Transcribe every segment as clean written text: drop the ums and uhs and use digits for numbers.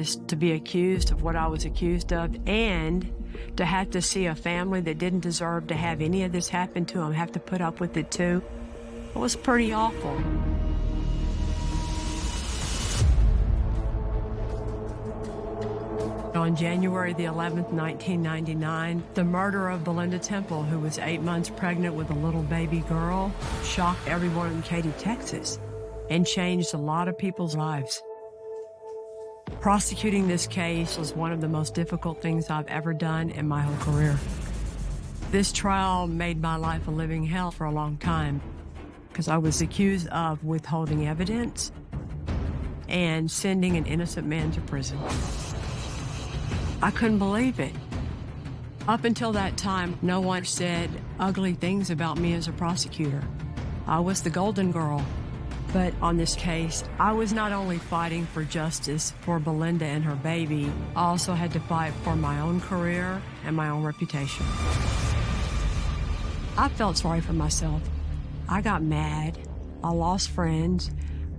just to be accused of what I was accused of, and to have to see a family that didn't deserve to have any of this happen to them have to put up with it too. It was pretty awful. On January the 11th, 1999, the murder of Belinda Temple, who was 8 months pregnant with a little baby girl, shocked everyone in Katy, Texas, and changed a lot of people's lives. Prosecuting this case was one of the most difficult things I've ever done in my whole career. This trial made my life a living hell for a long time because I was accused of withholding evidence and sending an innocent man to prison. I couldn't believe it. Up until that time, no one said ugly things about me as a prosecutor. I was the golden girl. But on this case, I was not only fighting for justice for Belinda and her baby, I also had to fight for my own career and my own reputation. I felt sorry for myself. I got mad. I lost friends.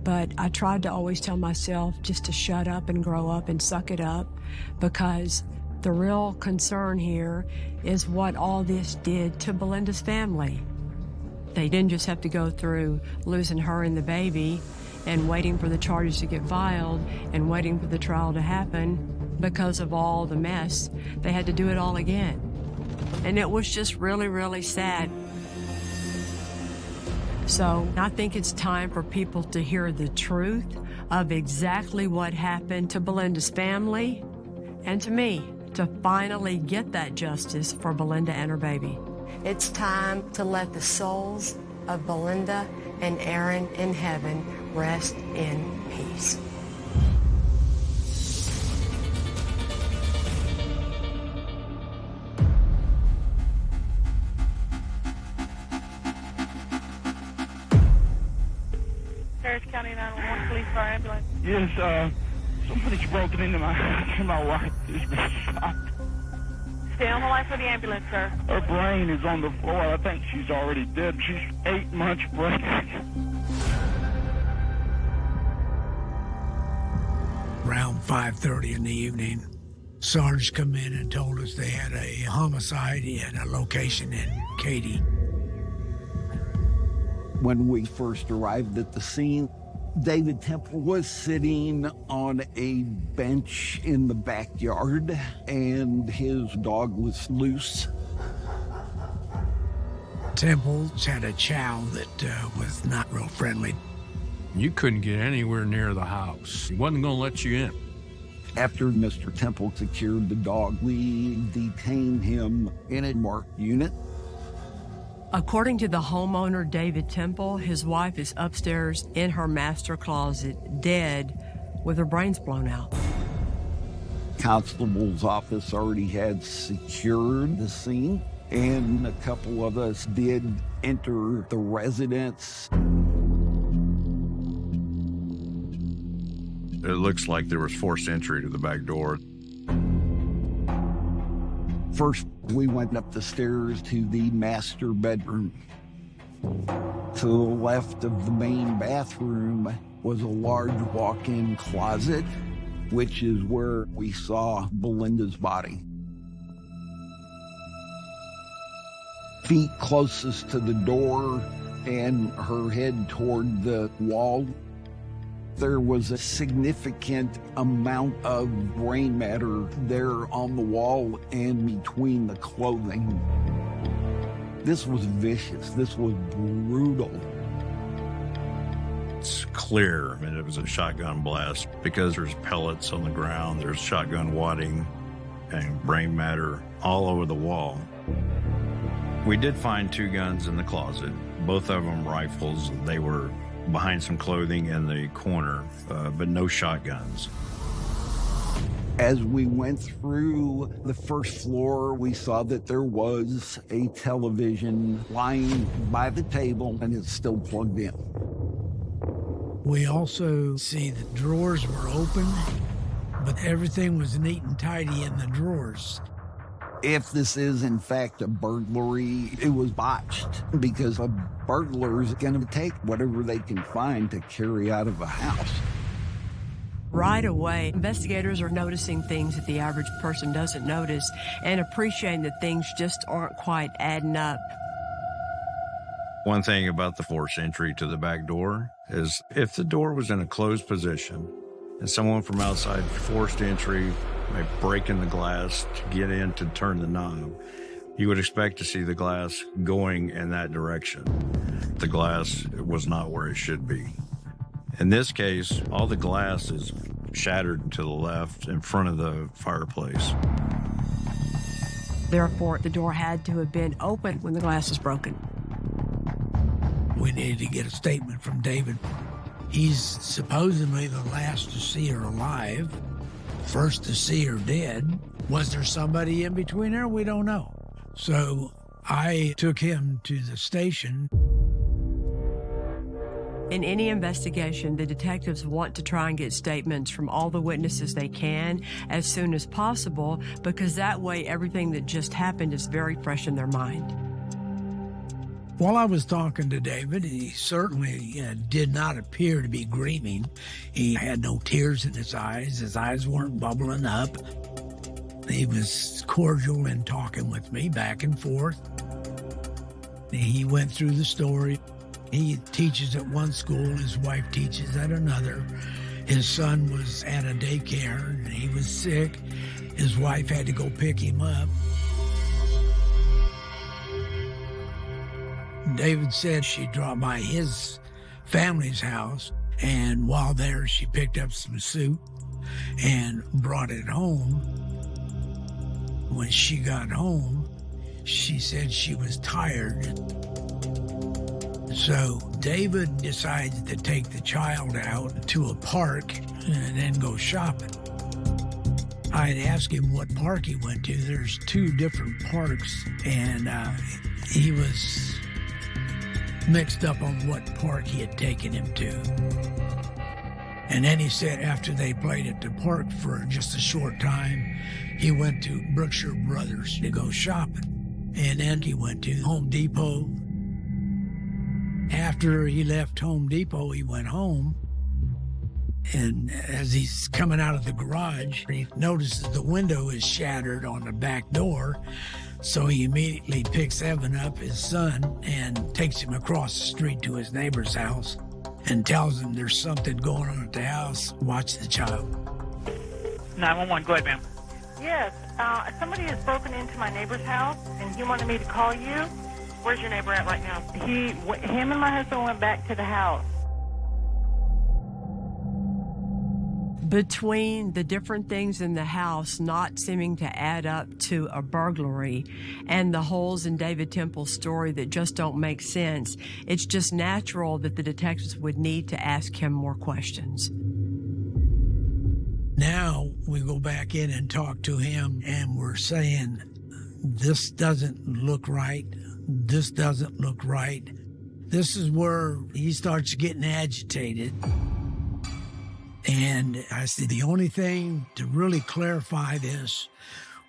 But I tried to always tell myself just to shut up and grow up and suck it up, because the real concern here is what all this did to Belinda's family. They didn't just have to go through losing her and the baby and waiting for the charges to get filed and waiting for the trial to happen because of all the mess. They had to do it all again. And it was just really, really sad. So I think it's time for people to hear the truth of exactly what happened to Belinda's family and to me, to finally get that justice for Belinda and her baby. It's time to let the souls of Belinda and Aaron in heaven rest in peace. County 911 police car ambulance. Yes, somebody's broken into my house and my wife has been shot. Stay on the line for the ambulance, sir. Her brain is on the floor. I think she's already dead. She's 8 months pregnant. Around 5:30 in the evening, Sarge come in and told us they had a homicide at a location in Katy. When we first arrived at the scene, David Temple was sitting on a bench in the backyard, and his dog was loose. Temple's had a chow that was not real friendly. You couldn't get anywhere near the house. He wasn't going to let you in. After Mr. Temple secured the dog, we detained him in a marked unit. According to the homeowner, David Temple, his wife is upstairs in her master closet, dead, with her brains blown out. Constable's office already had secured the scene, and a couple of us did enter the residence. It looks like there was forced entry to the back door. First, we went up the stairs to the master bedroom. To the left of the main bathroom was a large walk-in closet, which is where we saw Belinda's body. Feet closest to the door and her head toward the wall. There was a significant amount of brain matter there on the wall and between the clothing. This was vicious. This was brutal. It's clear that it was a shotgun blast because there's pellets on the ground, there's shotgun wadding and brain matter all over the wall. We did find 2 guns in the closet, both of them rifles. They were behind some clothing in the corner, but no shotguns. As we went through the first floor, we saw that there was a television lying by the table, and it's still plugged in. We also see the drawers were open, but everything was neat and tidy in the drawers. If this is, in fact, a burglary, it was botched because a burglar is going to take whatever they can find to carry out of a house. Right away, investigators are noticing things that the average person doesn't notice and appreciating that things just aren't quite adding up. One thing about the forced entry to the back door is if the door was in a closed position and someone from outside forced entry by breaking the glass to get in to turn the knob, you would expect to see the glass going in that direction. The glass was not where it should be. In this case, all the glass is shattered to the left in front of the fireplace. Therefore, the door had to have been open when the glass was broken. We needed to get a statement from David. He's supposedly the last to see her alive, first to see her dead. Was there somebody in between there? We don't know. So I took him to the station. In any investigation, the detectives want to try and get statements from all the witnesses they can as soon as possible, because that way everything that just happened is very fresh in their mind. While I was talking to David, he certainly did not appear to be grieving. He had no tears in his eyes. His eyes weren't bubbling up. He was cordial in talking with me back and forth. He went through the story. He teaches at one school. His wife teaches at another. His son was at a daycare, and he was sick. His wife had to go pick him up. David said she dropped by his family's house, and while there, she picked up some soup and brought it home. When she got home, she said she was tired. So David decides to take the child out to a park and then go shopping. I'd asked him what park he went to. There's two different parks, and he was mixed up on what park he had taken him to. And then he said after they played at the park for just a short time, he went to Brookshire Brothers to go shopping. And then he went to Home Depot. After he left Home Depot, he went home. And as he's coming out of the garage, he notices the window is shattered on the back door. So he immediately picks Evan up, his son, and takes him across the street to his neighbor's house and tells him there's something going on at the house. Watch the child. 911, go ahead, ma'am. Yes, somebody has broken into my neighbor's house, and he wanted me to call you. Where's your neighbor at right now? Him and my husband went back to the house. Between the different things in the house not seeming to add up to a burglary and the holes in David Temple's story that just don't make sense, it's just natural that the detectives would need to ask him more questions. Now we go back in and talk to him, and we're saying, this doesn't look right. This doesn't look right. This is where he starts getting agitated. And I said, the only thing to really clarify this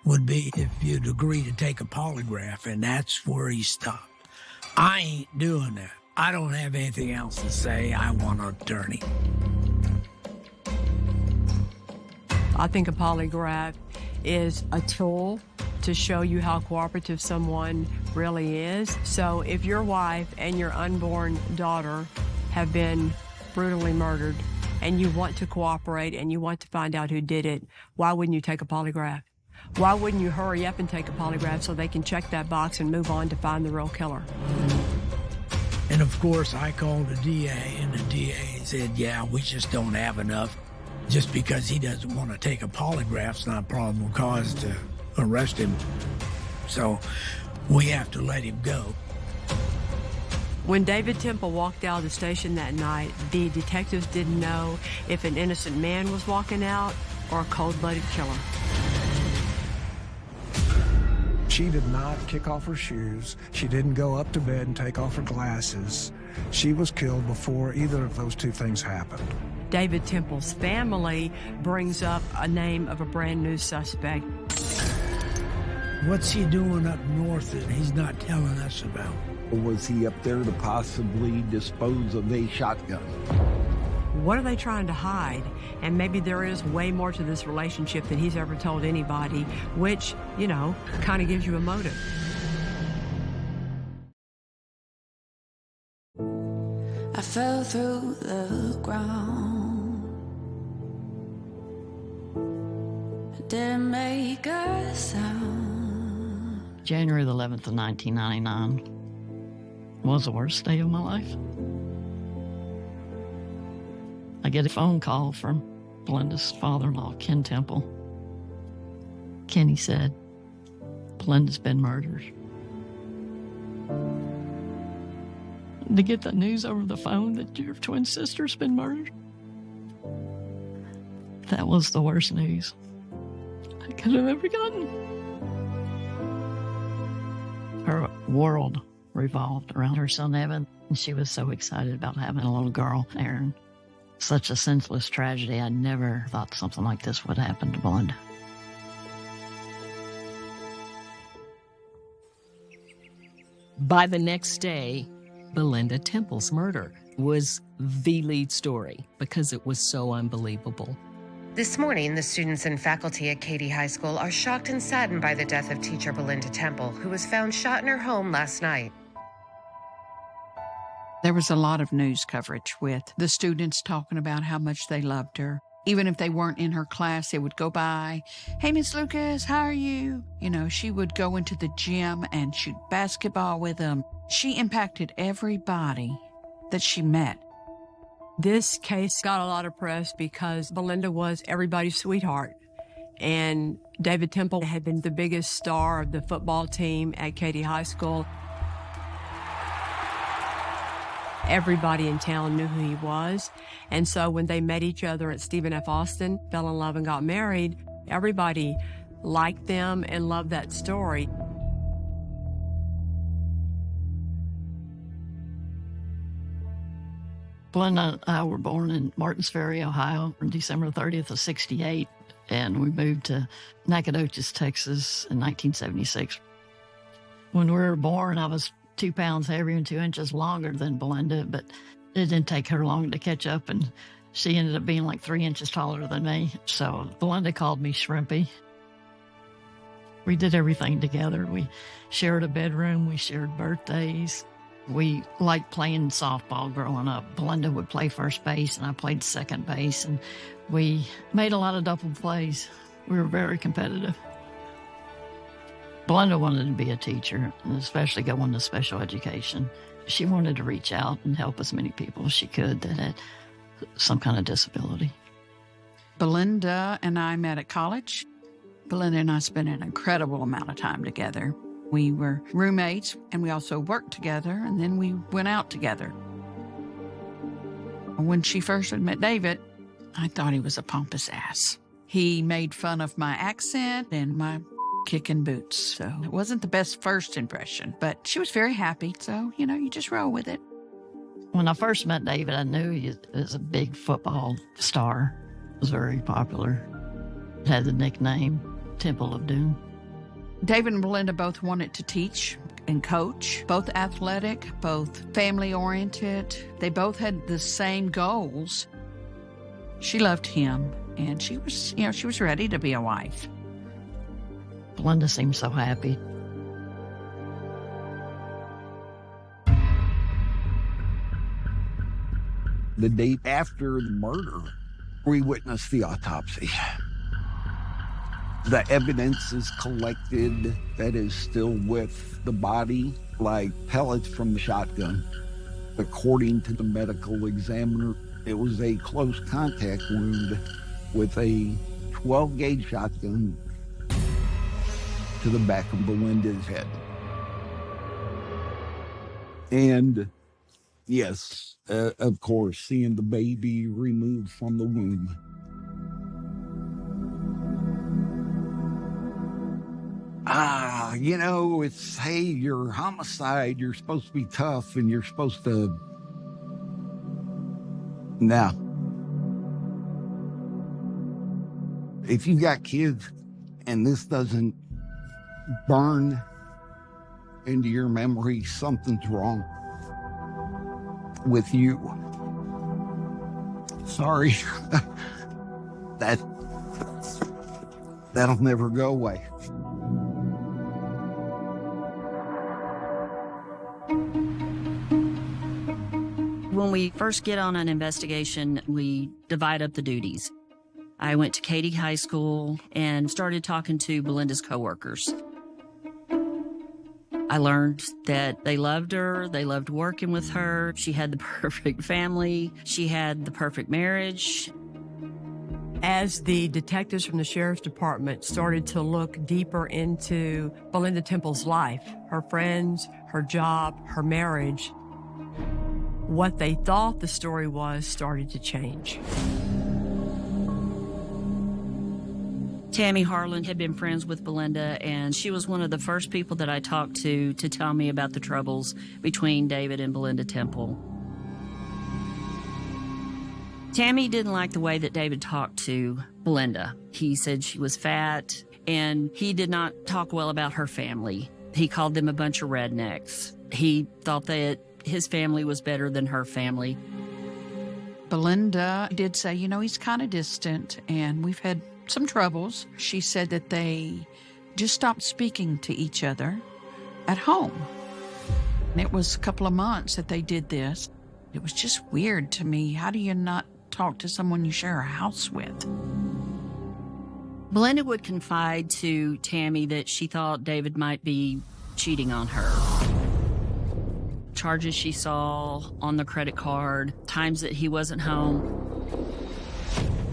would be if you'd agree to take a polygraph, and that's where he stopped. I ain't doing that. I don't have anything else to say. I want an attorney. I think a polygraph is a tool to show you how cooperative someone really is. So if your wife and your unborn daughter have been brutally murdered, and you want to cooperate and you want to find out who did it, why wouldn't you take a polygraph? Why wouldn't you hurry up and take a polygraph so they can check that box and move on to find the real killer? And of course, I called the DA, and the DA said, yeah, we just don't have enough. Just because he doesn't want to take a polygraph's not a probable cause to arrest him. So we have to let him go. When David Temple walked out of the station that night, the detectives didn't know if an innocent man was walking out or a cold-blooded killer. She did not kick off her shoes. She didn't go up to bed and take off her glasses. She was killed before either of those two things happened. David Temple's family brings up a name of a brand new suspect. What's he doing up north that he's not telling us about? Was he up there to possibly dispose of a shotgun? What are they trying to hide? And maybe there is way more to this relationship than he's ever told anybody, which, kind of gives you a motive. I fell through the ground. I didn't make a sound. January the 11th of 1999 was the worst day of my life. I get a phone call from Belinda's father-in-law, Ken Temple. Kenny said, Belinda's been murdered. To get the news over the phone that your twin sister's been murdered, that was the worst news I could have ever gotten. Her world revolved around her son, Evan, and she was so excited about having a little girl, Erin. Such a senseless tragedy. I never thought something like this would happen to Belinda. By the next day, Belinda Temple's murder was the lead story because it was so unbelievable. This morning, the students and faculty at Katy High School are shocked and saddened by the death of teacher Belinda Temple, who was found shot in her home last night. There was a lot of news coverage with the students talking about how much they loved her. Even if they weren't in her class, they would go by, "Hey, Miss Lucas, how are you?" She would go into the gym and shoot basketball with them. She impacted everybody that she met. This case got a lot of press because Belinda was everybody's sweetheart. And David Temple had been the biggest star of the football team at Katy High School. Everybody in town knew who he was. And so when they met each other at Stephen F. Austin, fell in love and got married, everybody liked them and loved that story. Belinda and I were born in Martins Ferry, Ohio, on December 30th of 68, and we moved to Nacogdoches, Texas in 1976. When we were born, I was 2 pounds heavier and 2 inches longer than Belinda, but it didn't take her long to catch up, and she ended up being like 3 inches taller than me. So Belinda called me Shrimpy. We did everything together. We shared a bedroom. We shared birthdays. We liked playing softball growing up. Belinda would play first base, and I played second base, and we made a lot of double plays. We were very competitive. Belinda wanted to be a teacher, and especially go into special education. She wanted to reach out and help as many people as she could that had some kind of disability. Belinda and I met at college. Belinda and I spent an incredible amount of time together. We were roommates, and we also worked together, and then we went out together. When she first met David, I thought he was a pompous ass. He made fun of my accent and my kicking boots, so it wasn't the best first impression, but she was very happy, so, you just roll with it. When I first met David, I knew he was a big football star. He was very popular. He had the nickname Temple of Doom. David and Belinda both wanted to teach and coach, both athletic, both family-oriented. They both had the same goals. She loved him, and she was ready to be a wife. Belinda seemed so happy. The day after the murder, we witnessed the autopsy. The evidence is collected that is still with the body, like pellets from the shotgun. According to the medical examiner, it was a close contact wound with a 12-gauge shotgun to the back of Belinda's head. And yes, of course, seeing the baby removed from the womb. It's, hey, you're homicide, you're supposed to be tough, and you're supposed to... Now, if you got kids and this doesn't burn into your memory, something's wrong with you. sorry. That'll never go away. When we first get on an investigation, we divide up the duties. I went to Katy High School and started talking to Belinda's coworkers. I learned that they loved her, they loved working with her, she had the perfect family, she had the perfect marriage. As the detectives from the Sheriff's Department started to look deeper into Belinda Temple's life, her friends, her job, her marriage, what they thought the story was started to change. Tammy Harlan had been friends with Belinda, and she was one of the first people that I talked to tell me about the troubles between David and Belinda Temple. Tammy didn't like the way that David talked to Belinda. He said she was fat, and he did not talk well about her family. He called them a bunch of rednecks. He thought that his family was better than her family. Belinda did say, you know, he's kind of distant, and we've had some troubles. She said that they just stopped speaking to each other at home. And it was a couple of months that they did this. It was just weird to me. How do you not talk to someone you share a house with? Belinda would confide to Tammy that she thought David might be cheating on her. Charges she saw on the credit card, times that he wasn't home.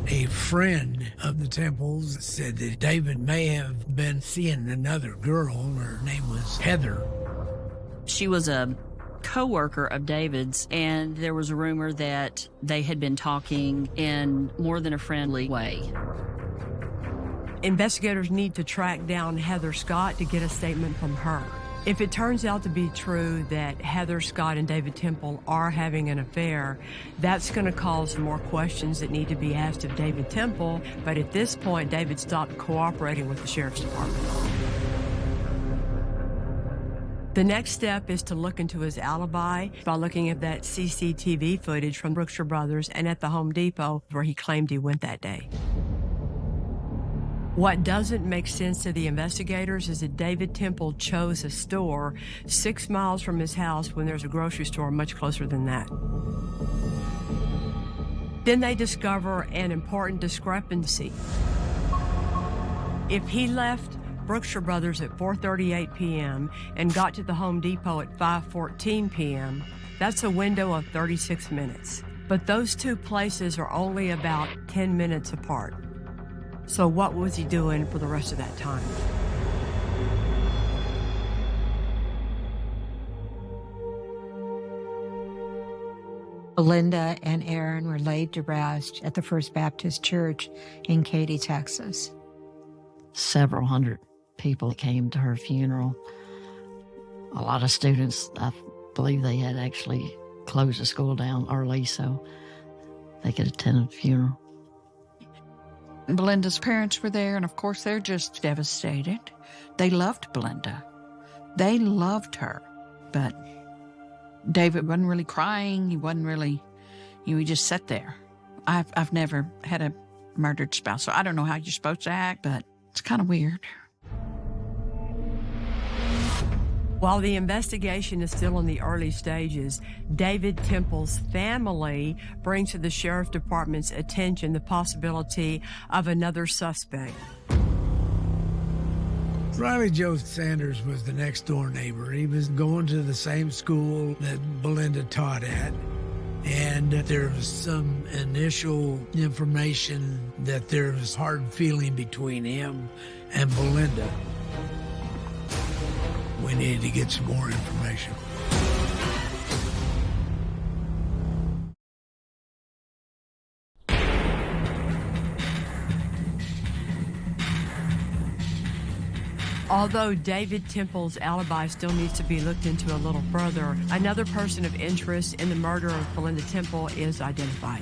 A friend of the Temples said that David may have been seeing another girl. Her name was Heather. She was a co-worker of David's, and there was a rumor that they had been talking in more than a friendly way. Investigators need to track down Heather Scott to get a statement from her. If it turns out to be true that Heather Scott and David Temple are having an affair, that's going to cause more questions that need to be asked of David Temple. But at this point, David stopped cooperating with the Sheriff's Department. The next step is to look into his alibi by looking at that CCTV footage from Brookshire Brothers and at the Home Depot where he claimed he went that day. What doesn't make sense to the investigators is that David Temple chose a store 6 miles from his house when there's a grocery store much closer than that. Then they discover an important discrepancy. If he left Brookshire Brothers at 4:38 p.m. and got to the Home Depot at 5:14 p.m., that's a window of 36 minutes. But those two places are only about 10 minutes apart. So what was he doing for the rest of that time? Belinda and Aaron were laid to rest at the First Baptist Church in Katy, Texas. Several hundred people came to her funeral. A lot of students, I believe they had actually closed the school down early so they could attend the funeral. Belinda's parents were there, and of course they're just devastated. They loved Belinda. They loved her. But David wasn't really crying. He wasn't really, he just sat there. I've never had a murdered spouse, so I don't know how you're supposed to act, but it's kind of weird. While the investigation is still in the early stages, David Temple's family brings to the Sheriff's Department's attention the possibility of another suspect. Riley Joe Sanders was the next door neighbor. He was going to the same school that Belinda taught at. And there was some initial information that there was hard feeling between him and Belinda. We needed to get some more information. Although David Temple's alibi still needs to be looked into a little further, another person of interest in the murder of Belinda Temple is identified.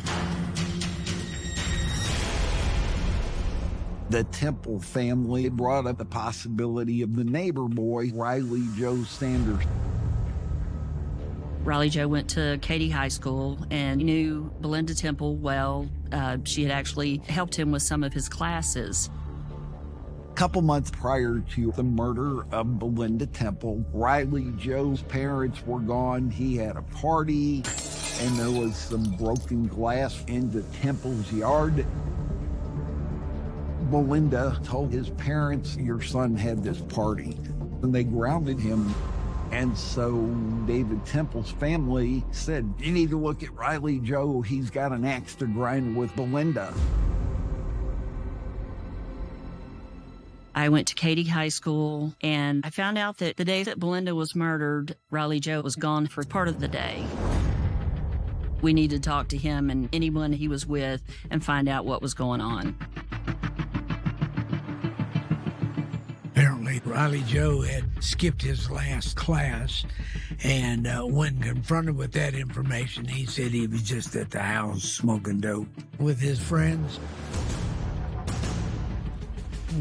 The Temple family brought up the possibility of the neighbor boy, Riley Joe Sanders. Riley Joe went to Katy High School and knew Belinda Temple well. She had actually helped him with some of his classes. A couple months prior to the murder of Belinda Temple, Riley Joe's parents were gone. He had a party, and there was some broken glass into Temple's yard. Belinda told his parents, "Your son had this party," and they grounded him. And so David Temple's family said, "You need to look at Riley Joe. He's got an axe to grind with Belinda." I went to Katy High School, and I found out that the day that Belinda was murdered, Riley Joe was gone for part of the day. We needed to talk to him and anyone he was with and find out what was going on. Apparently, Riley Joe had skipped his last class, and when confronted with that information, he said he was just at the house smoking dope with his friends.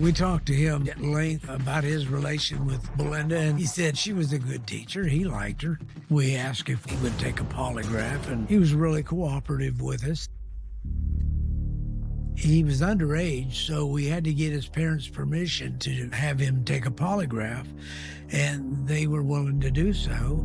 We talked to him at length about his relation with Belinda, and he said she was a good teacher. He liked her. We asked if he would take a polygraph, and he was really cooperative with us. He was underage, so we had to get his parents' permission to have him take a polygraph, and they were willing to do so.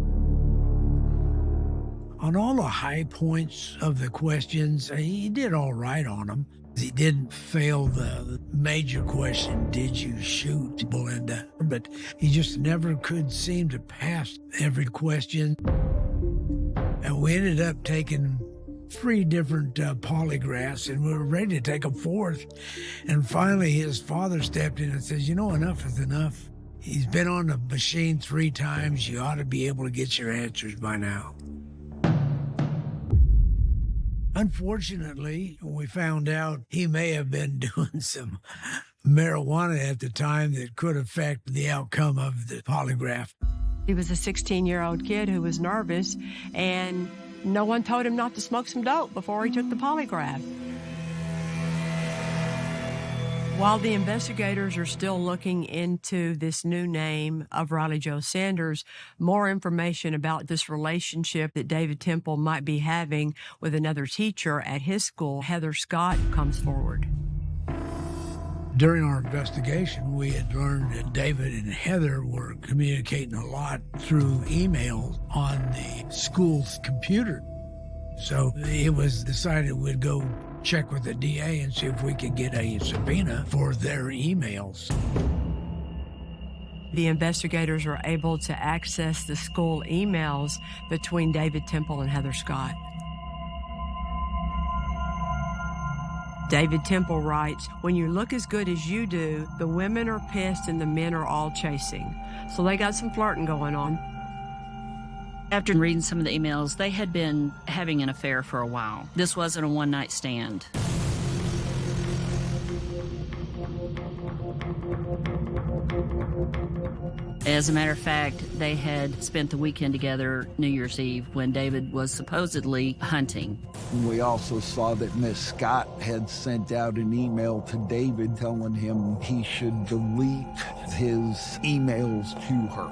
On all the high points of the questions, he did all right on them. He didn't fail the major question, did you shoot Belinda? But he just never could seem to pass every question. And we ended up taking 3 different polygraphs, and we were ready to take a 4th. And finally, his father stepped in and says, enough is enough. He's been on the machine 3 times. You ought to be able to get your answers by now. Unfortunately, we found out he may have been doing some marijuana at the time that could affect the outcome of the polygraph. He was a 16-year-old kid who was nervous, and no one told him not to smoke some dope before he took the polygraph. While the investigators are still looking into this new name of Riley Joe Sanders, more information about this relationship that David Temple might be having with another teacher at his school, Heather Scott, comes forward. During our investigation, we had learned that David and Heather were communicating a lot through email on the school's computer. So it was decided we'd go check with the DA and see if we could get a subpoena for their emails. The investigators were able to access the school emails between David Temple and Heather Scott. David Temple writes, "When you look as good as you do, the women are pissed and the men are all chasing." So they got some flirting going on. After reading some of the emails, they had been having an affair for a while. This wasn't a one-night stand. As a matter of fact, they had spent the weekend together New Year's Eve when David was supposedly hunting. We also saw that Miss Scott had sent out an email to David telling him he should delete his emails to her.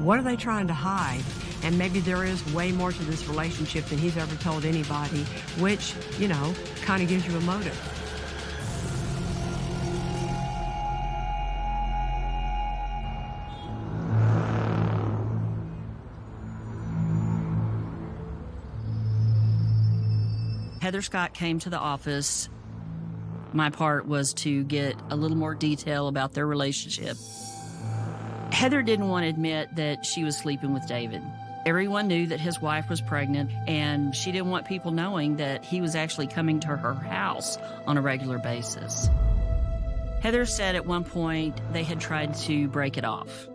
What are they trying to hide? And maybe there is way more to this relationship than he's ever told anybody, which, kind of gives you a motive. Heather Scott came to the office. My part was to get a little more detail about their relationship. Heather didn't want to admit that she was sleeping with David. Everyone knew that his wife was pregnant, and she didn't want people knowing that he was actually coming to her house on a regular basis. Heather said at one point they had tried to break it off,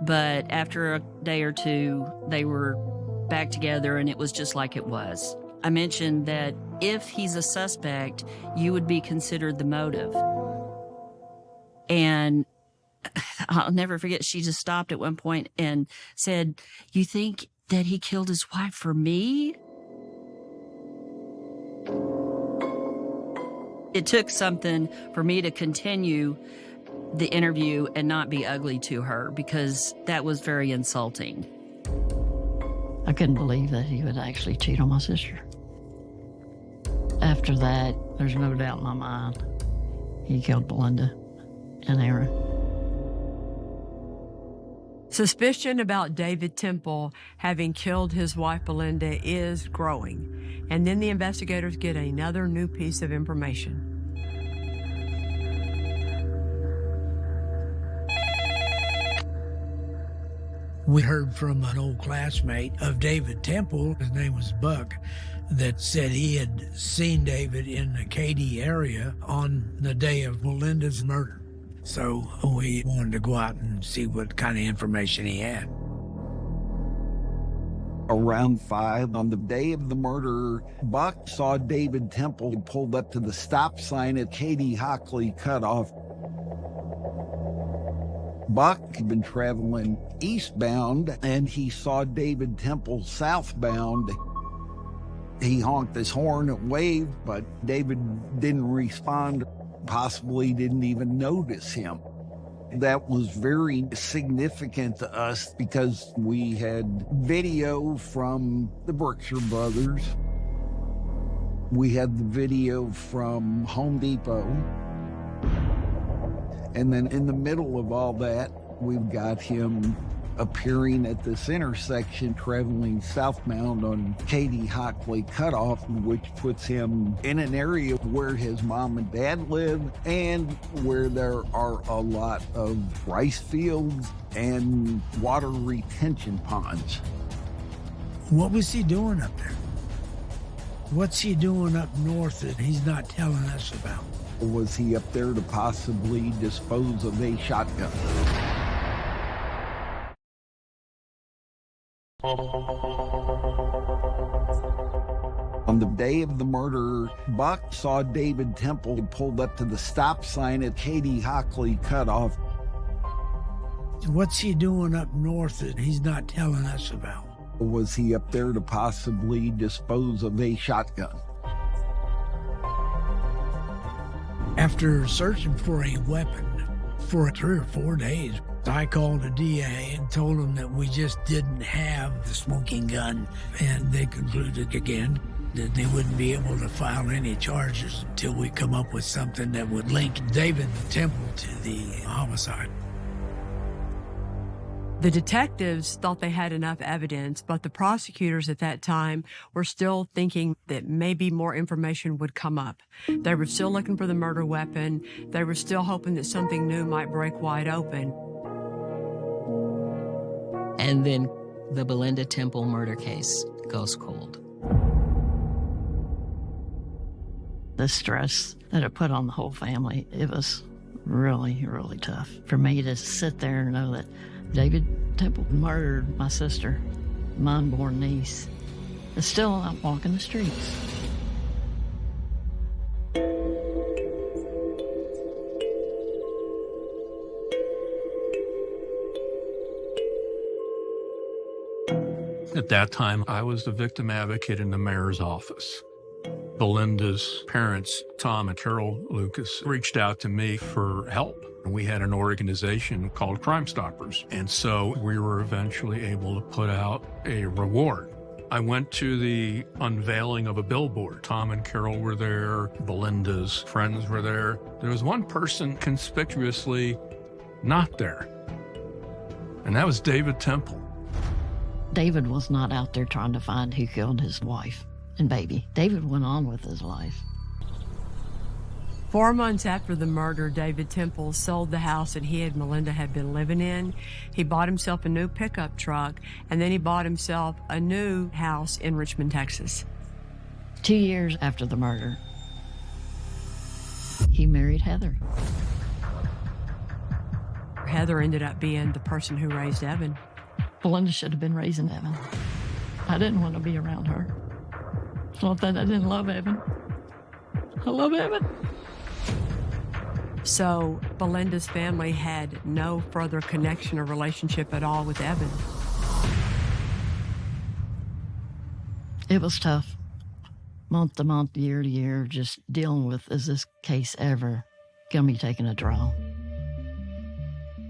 but after a day or two, they were back together and it was just like it was. I mentioned that if he's a suspect, you would be considered the motive. And I'll never forget, she just stopped at one point and said, "You think that he killed his wife for me?" It took something for me to continue the interview and not be ugly to her, because that was very insulting. I couldn't believe that he would actually cheat on my sister. After that, there's no doubt in my mind, he killed Belinda and Aaron. Suspicion about David Temple having killed his wife Belinda is growing. And then the investigators get another new piece of information. We heard from an old classmate of David Temple, his name was Buck, that said he had seen David in the Katy area on the day of Belinda's murder. So we wanted to go out and see what kind of information he had. Around 5 on the day of the murder, Buck saw David Temple pulled up to the stop sign at Katy-Hockley Cutoff. Buck had been traveling eastbound, and he saw David Temple southbound. He honked his horn and waved, but David didn't respond, possibly didn't even notice him. That was very significant to us because we had video from the Berkshire Brothers. We had the video from Home Depot. And then in the middle of all that, we've got him appearing at this intersection, traveling southbound on Katy-Hockley Cutoff, which puts him in an area where his mom and dad live and where there are a lot of rice fields and water retention ponds. What was he doing up there? What's he doing up north that he's not telling us about? Was he up there to possibly dispose of a shotgun? On the day of the murder, Buck saw David Temple pulled up to the stop sign at Katy-Hockley Cutoff. What's he doing up north that he's not telling us about? Was he up there to possibly dispose of a shotgun? After searching for a weapon for 3 or 4 days, I called the DA and told him that we just didn't have the smoking gun, and they concluded again that they wouldn't be able to file any charges until we come up with something that would link David Temple to the homicide. The detectives thought they had enough evidence, but the prosecutors at that time were still thinking that maybe more information would come up. They were still looking for the murder weapon. They were still hoping that something new might break wide open. And then the Belinda Temple murder case goes cold. The stress that it put on the whole family, it was really, really tough for me to sit there and know that David Temple murdered my sister, my unborn niece, is still out walking the streets. At that time, I was the victim advocate in the mayor's office. Belinda's parents, Tom and Carol Lucas, reached out to me for help. We had an organization called Crime Stoppers, and so we were eventually able to put out a reward. I went to the unveiling of a billboard. Tom and Carol were there. Belinda's friends were there. There was one person conspicuously not there, and that was David Temple. David was not out there trying to find who killed his wife and baby. David went on with his life. 4 months after the murder, David Temple sold the house that he and Melinda had been living in. He bought himself a new pickup truck, and then he bought himself a new house in Richmond, Texas. 2 years after the murder, he married Heather. Heather ended up being the person who raised Evan. Belinda should have been raising Evan. I didn't want to be around her. It's not that I didn't love Evan. I love Evan. So Belinda's family had no further connection or relationship at all with Evan. It was tough. Month to month, year to year, just dealing with, is this case ever going to be taking a draw?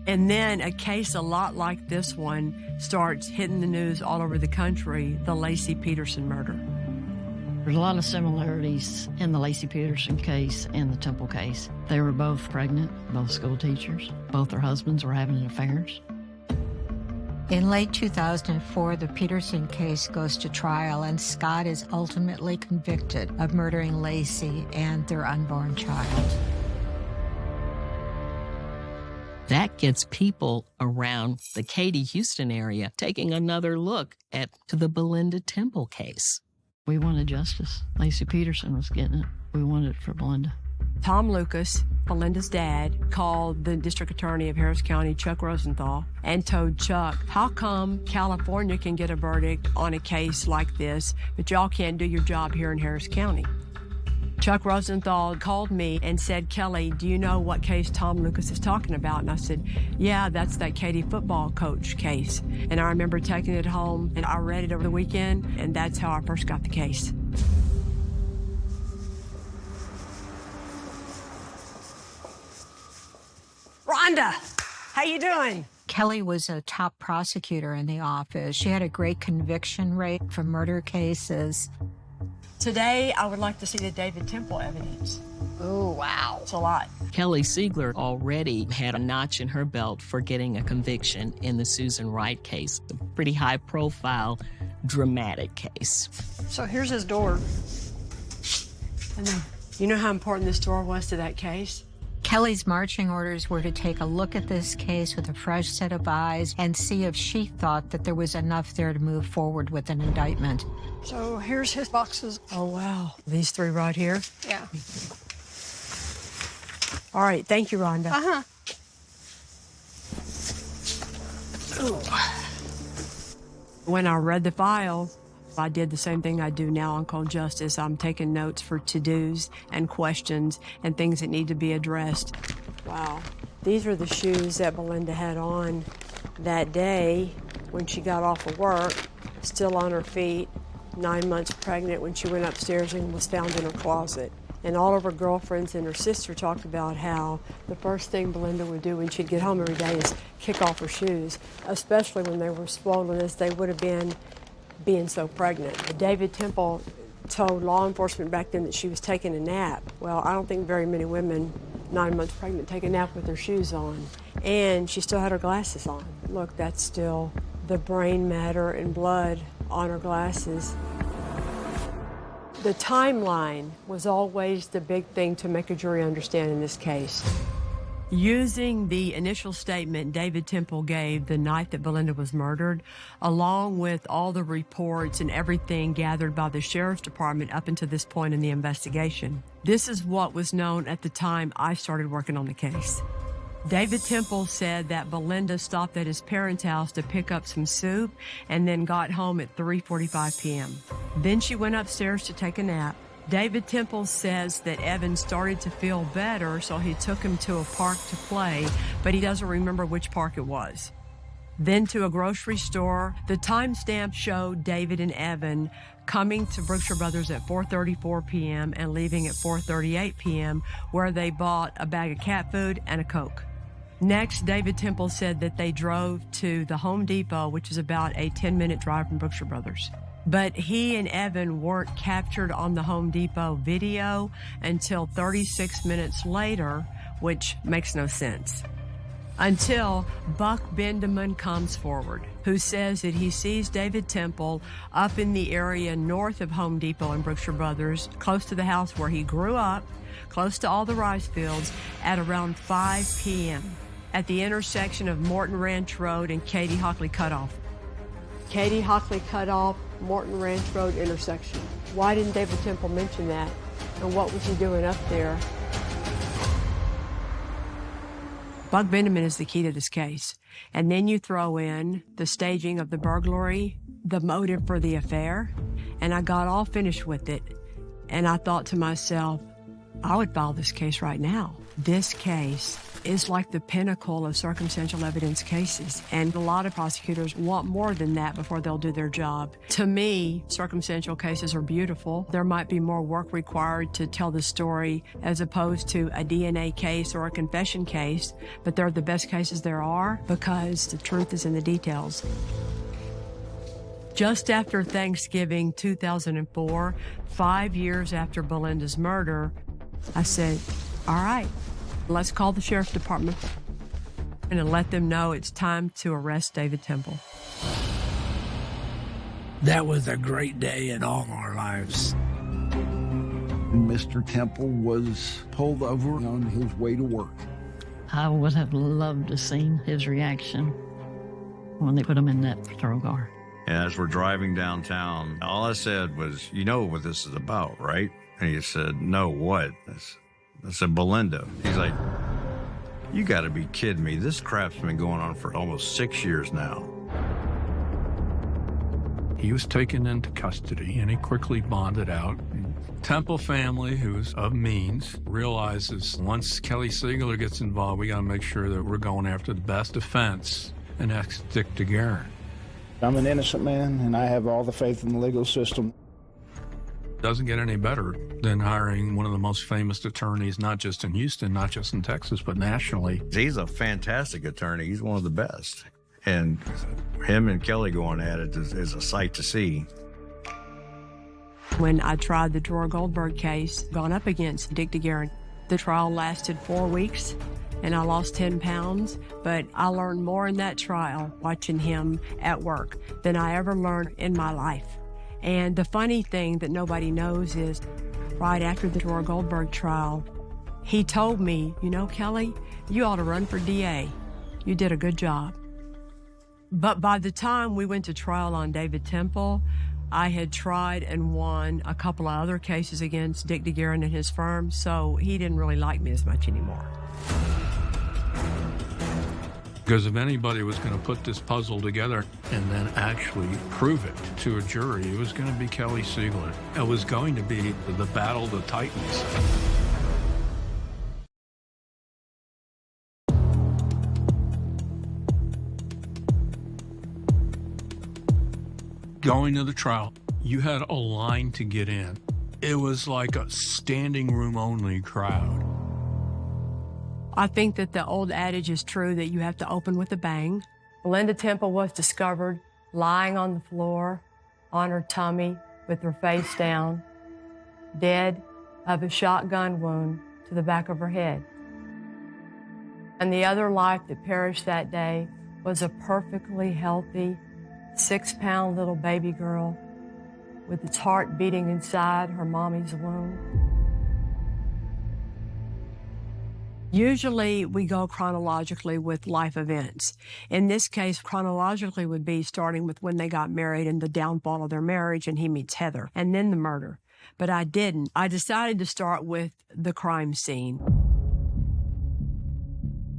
And then a case a lot like this one starts hitting the news all over the country, the Laci Peterson murder. There's a lot of similarities in the Laci Peterson case and the Temple case. They were both pregnant, both school teachers. Both their husbands were having affairs. In late 2004, the Peterson case goes to trial, and Scott is ultimately convicted of murdering Laci and their unborn child. That gets people around the Katy, Houston area taking another look at the Belinda Temple case. We wanted justice. Laci Peterson was getting it. We wanted it for Belinda. Tom Lucas, Belinda's dad, called the district attorney of Harris County, Chuck Rosenthal, and told Chuck, how come California can get a verdict on a case like this, but y'all can't do your job here in Harris County? Chuck Rosenthal called me and said, Kelly, do you know what case Tom Lucas is talking about? And I said, yeah, that's that Katy football coach case. And I remember taking it home, and I read it over the weekend, and that's how I first got the case. Rhonda, how you doing? Kelly was a top prosecutor in the office. She had a great conviction rate for murder cases. Today, I would like to see the David Temple evidence. Oh, wow. It's a lot. Kelly Siegler already had a notch in her belt for getting a conviction in the Susan Wright case, a pretty high-profile, dramatic case. So here's his door. And then, you know how important this door was to that case? Kelly's marching orders were to take a look at this case with a fresh set of eyes and see if she thought that there was enough there to move forward with an indictment. So here's his boxes. Oh, wow. These three right here? Yeah. All right. Thank you, Rhonda. Uh-huh. When I read the file, I did the same thing I do now on Cold Justice. I'm taking notes for to-dos and questions and things that need to be addressed. Wow. These are the shoes that Belinda had on that day when she got off of work, still on her feet, 9 months pregnant when she went upstairs and was found in her closet. And all of her girlfriends and her sister talked about how the first thing Belinda would do when she'd get home every day is kick off her shoes, especially when they were swollen as they would have been being so pregnant. David Temple told law enforcement back then that she was taking a nap. Well, I don't think very many women 9 months pregnant take a nap with their shoes on. And she still had her glasses on. Look, that's still the brain matter and blood on her glasses. The timeline was always the big thing to make a jury understand in this case. Using the initial statement David Temple gave the night that Belinda was murdered, along with all the reports and everything gathered by the sheriff's department up until this point in the investigation, this is what was known at the time I started working on the case. David Temple said that Belinda stopped at his parents' house to pick up some soup and then got home at 3:45 p.m. Then she went upstairs to take a nap. David Temple says that Evan started to feel better, so he took him to a park to play, but he doesn't remember which park it was. Then to a grocery store. The timestamp showed David and Evan coming to Brookshire Brothers at 4:34 p.m. and leaving at 4:38 p.m., where they bought a bag of cat food and a Coke. Next, David Temple said that they drove to the Home Depot, which is about a 10-minute drive from Brookshire Brothers. But he and Evan weren't captured on the Home Depot video until 36 minutes later, which makes no sense. Until Buck Bendeman comes forward, who says that he sees David Temple up in the area north of Home Depot and Brookshire Brothers, close to the house where he grew up, close to all the rice fields, at around 5 p.m. at the intersection of Morton Ranch Road and Katy Hockley Cutoff. Katy Hockley Cutoff, Morton Ranch Road intersection. Why didn't David Temple mention that? And what was he doing up there? Buck Bendeman is the key to this case. And then you throw in the staging of the burglary, the motive for the affair, and I got all finished with it. And I thought to myself, I would file this case right now. This case is like the pinnacle of circumstantial evidence cases, and a lot of prosecutors want more than that before they'll do their job. To me, circumstantial cases are beautiful. There might be more work required to tell the story as opposed to a DNA case or a confession case, but they're the best cases there are because the truth is in the details. Just after Thanksgiving 2004, 5 years after Belinda's murder, I said, all right, let's call the sheriff's department and let them know it's time to arrest David Temple. That was a great day in all our lives. Mr. Temple was pulled over on his way to work. I would have loved to seen his reaction when they put him in that patrol car. And as we're driving downtown, all I said was, you know what this is about, right? And he said, no, what? I said, Belinda. He's like, you got to be kidding me. This crap's been going on for almost 6 years now. He was taken into custody, and he quickly bonded out. Temple family, who's of means, realizes once Kelly Siegler gets involved, we got to make sure that we're going after the best defense, and that's Dick DeGuerin. I'm an innocent man, and I have all the faith in the legal system. Doesn't get any better than hiring one of the most famous attorneys, not just in Houston, not just in Texas, but nationally. He's a fantastic attorney. He's one of the best. And him and Kelly going at it is a sight to see. When I tried the Dora Goldberg case, gone up against Dick DeGuerin, the trial lasted 4 weeks, and I lost 10 pounds, but I learned more in that trial watching him at work than I ever learned in my life. And the funny thing that nobody knows is right after the Dora Goldberg trial, he told me, you know, Kelly, you ought to run for DA. You did a good job. But by the time we went to trial on David Temple, I had tried and won a couple of other cases against Dick DeGuerin and his firm, so he didn't really like me as much anymore. Because if anybody was going to put this puzzle together and then actually prove it to a jury, it was going to be Kelly Siegler. It was going to be the battle of the Titans. Going to the trial, you had a line to get in. It was like a standing room only crowd. I think that the old adage is true that you have to open with a bang. Belinda Temple was discovered lying on the floor on her tummy with her face down, dead of a shotgun wound to the back of her head. And the other life that perished that day was a perfectly healthy 6-pound little baby girl with its heart beating inside her mommy's womb. Usually we go chronologically with life events. In this case, chronologically would be starting with when they got married and the downfall of their marriage and he meets Heather, and then the murder. But I didn't. I decided to start with the crime scene.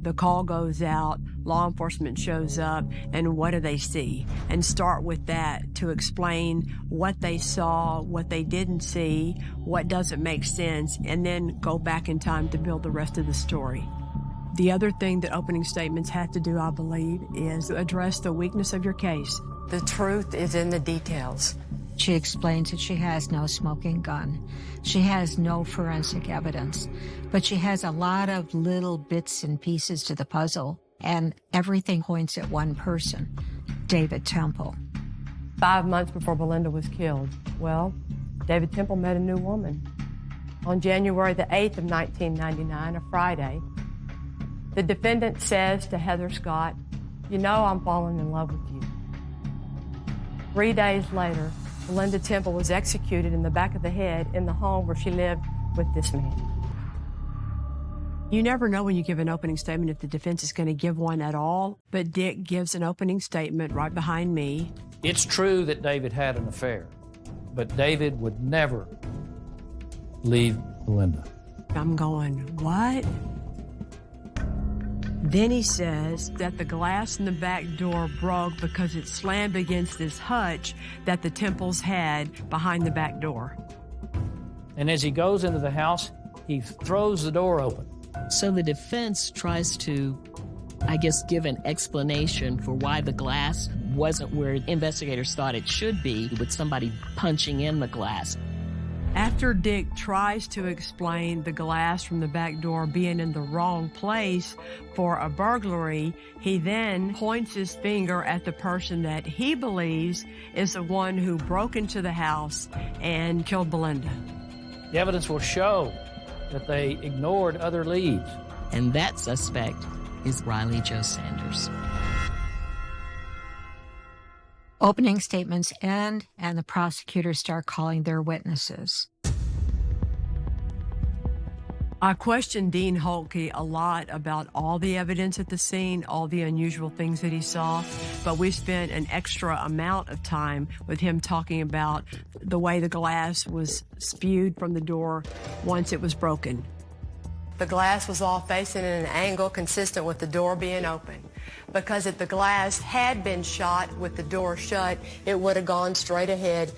The call goes out, law enforcement shows up, and what do they see? And start with that to explain what they saw, what they didn't see, what doesn't make sense, and then go back in time to build the rest of the story. The other thing that opening statements have to do, I believe, is address the weakness of your case. The truth is in the details. She explains that she has no smoking gun. She has no forensic evidence, but she has a lot of little bits and pieces to the puzzle, and everything points at one person, David Temple. 5 months before Belinda was killed, well, David Temple met a new woman. On January the 8th of 1999, a Friday, the defendant says to Heather Scott, "You know I'm falling in love with you." 3 days later, Belinda Temple was executed in the back of the head in the home where she lived with this man. You never know when you give an opening statement if the defense is going to give one at all, but Dick gives an opening statement right behind me. It's true that David had an affair, but David would never leave Belinda. I'm going, what? Then he says that the glass in the back door broke because it slammed against this hutch that the Temples had behind the back door. And as he goes into the house, he throws the door open. So the defense tries to, I guess, give an explanation for why the glass wasn't where investigators thought it should be, with somebody punching in the glass. After Dick tries to explain the glass from the back door being in the wrong place for a burglary, he then points his finger at the person that he believes is the one who broke into the house and killed Belinda. The evidence will show that they ignored other leads. And that suspect is Riley Joe Sanders. Opening statements end, and the prosecutors start calling their witnesses. I questioned Dean Holtke a lot about all the evidence at the scene, all the unusual things that he saw, but we spent an extra amount of time with him talking about the way the glass was spewed from the door once it was broken. The glass was all facing in an angle consistent with the door being open. Because if the glass had been shot with the door shut, it would have gone straight ahead.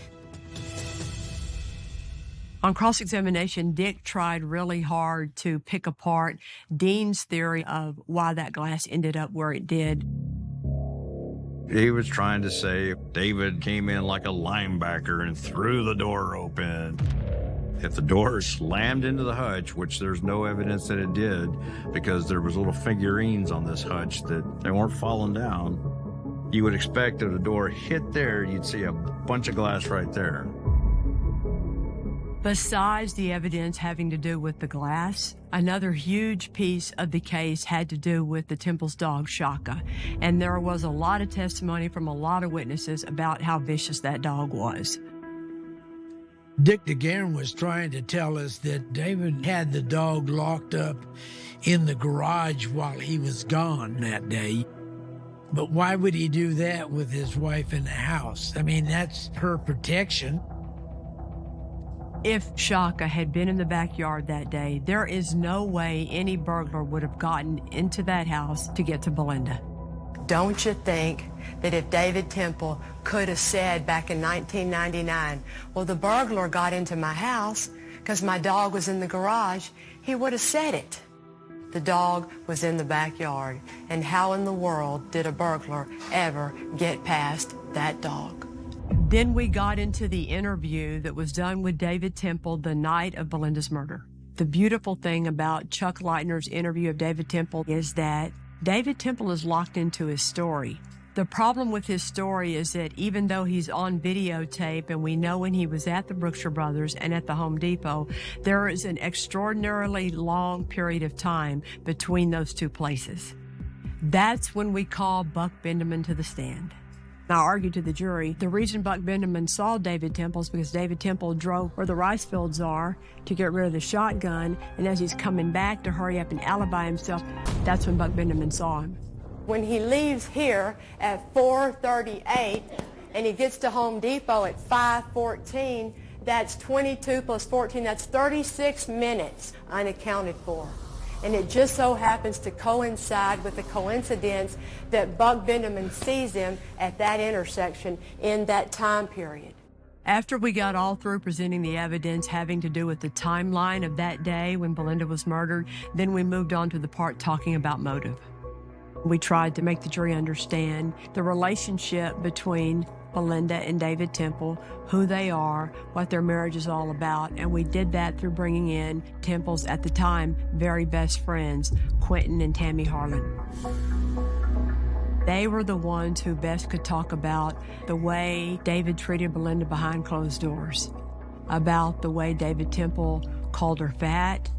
On cross-examination, Dick tried really hard to pick apart Dean's theory of why that glass ended up where it did. He was trying to say David came in like a linebacker and threw the door open. If the door slammed into the hutch, which there's no evidence that it did, because there was little figurines on this hutch that they weren't falling down, you would expect if the door hit there, you'd see a bunch of glass right there. Besides the evidence having to do with the glass, another huge piece of the case had to do with the Temple's dog, Shaka. And there was a lot of testimony from a lot of witnesses about how vicious that dog was. Dick DeGuerin was trying to tell us that David had the dog locked up in the garage while he was gone that day. But why would he do that with his wife in the house? I mean, that's her protection. If Shaka had been in the backyard that day, there is no way any burglar would have gotten into that house to get to Belinda. Don't you think that if David Temple could have said back in 1999, well, the burglar got into my house because my dog was in the garage, he would have said it. The dog was in the backyard, and how in the world did a burglar ever get past that dog? Then we got into the interview that was done with David Temple the night of Belinda's murder. The beautiful thing about Chuck Leitner's interview of David Temple is that David Temple is locked into his story. The problem with his story is that even though he's on videotape and we know when he was at the Brookshire Brothers and at the Home Depot, there is an extraordinarily long period of time between those two places. That's when we call Buck Bendeman to the stand. I argued to the jury, the reason Buck Bendeman saw David Temple is because David Temple drove where the rice fields are to get rid of the shotgun, and as he's coming back to hurry up and alibi himself, that's when Buck Bendeman saw him. When he leaves here at 4:38 and he gets to Home Depot at 5:14, that's 22 plus 14, that's 36 minutes unaccounted for. And it just so happens to coincide with the coincidence that Buck Bendeman sees him at that intersection in that time period. After we got all through presenting the evidence having to do with the timeline of that day when Belinda was murdered, then we moved on to the part talking about motive. We tried to make the jury understand the relationship between Belinda and David Temple, who they are, what their marriage is all about, and we did that through bringing in Temple's, at the time, very best friends, Quentin and Tammy Harlan. They were the ones who best could talk about the way David treated Belinda behind closed doors, about the way David Temple called her fat,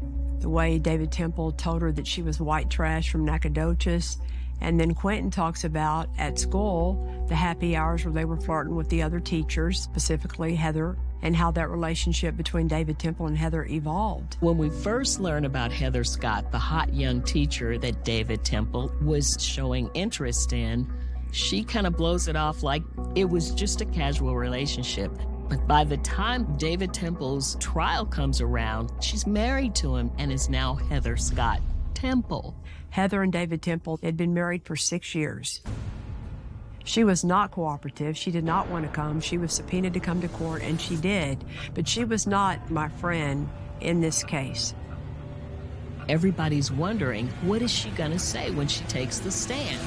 the way David Temple told her that she was white trash from Nacogdoches. And then Quentin talks about, at school, the happy hours where they were flirting with the other teachers, specifically Heather, and how that relationship between David Temple and Heather evolved. When we first learned about Heather Scott, the hot young teacher that David Temple was showing interest in, she kind of blows it off like it was just a casual relationship. But by the time David Temple's trial comes around, she's married to him and is now Heather Scott Temple. Heather and David Temple had been married for 6 years. She was not cooperative. She did not want to come. She was subpoenaed to come to court, and she did. But she was not my friend in this case. Everybody's wondering, what is she going to say when she takes the stand?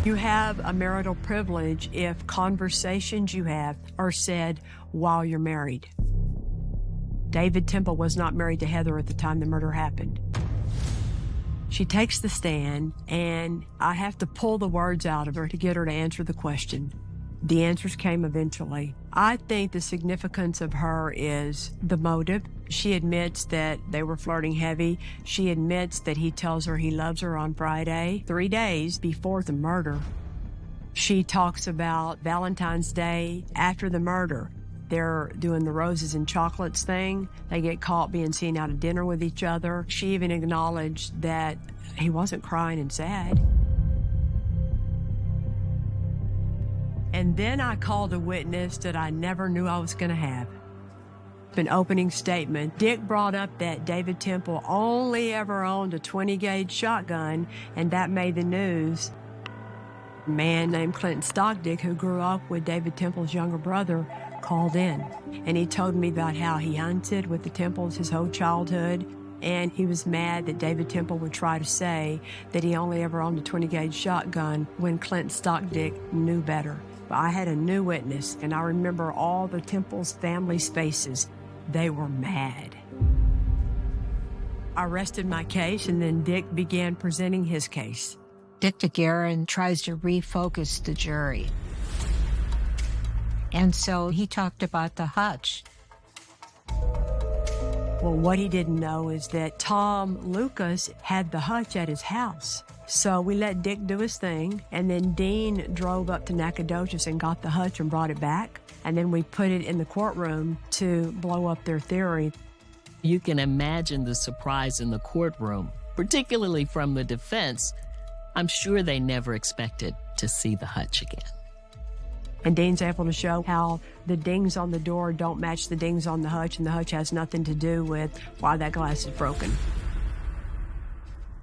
You have a marital privilege if conversations you have are said while you're married. David Temple was not married to Heather at the time the murder happened. She takes the stand, and I have to pull the words out of her to get her to answer the question. The answers came eventually. I think the significance of her is the motive. She admits that they were flirting heavy. She admits that he tells her he loves her on Friday, 3 days before the murder. She talks about Valentine's Day after the murder. They're doing the roses and chocolates thing. They get caught being seen out at dinner with each other. She even acknowledged that he wasn't crying and sad. And then I called a witness that I never knew I was going to have. An opening statement. Dick brought up that David Temple only ever owned a 20-gauge shotgun, and that made the news. A man named Clinton Stockdick, who grew up with David Temple's younger brother, called in, and he told me about how he hunted with the Temples his whole childhood, and he was mad that David Temple would try to say that he only ever owned a 20-gauge shotgun when Clinton Stockdick knew better. But I had a new witness, and I remember all the Temple's family's faces. They were mad. I rested my case, and then Dick began presenting his case. Dick DeGuerin tries to refocus the jury. And so he talked about the hutch. Well, what he didn't know is that Tom Lucas had the hutch at his house. So we let Dick do his thing, and then Dean drove up to Nacogdoches and got the hutch and brought it back. And then we put it in the courtroom to blow up their theory. You can imagine the surprise in the courtroom, particularly from the defense. I'm sure they never expected to see the hutch again. And Dean's able to show how the dings on the door don't match the dings on the hutch, and the hutch has nothing to do with why that glass is broken.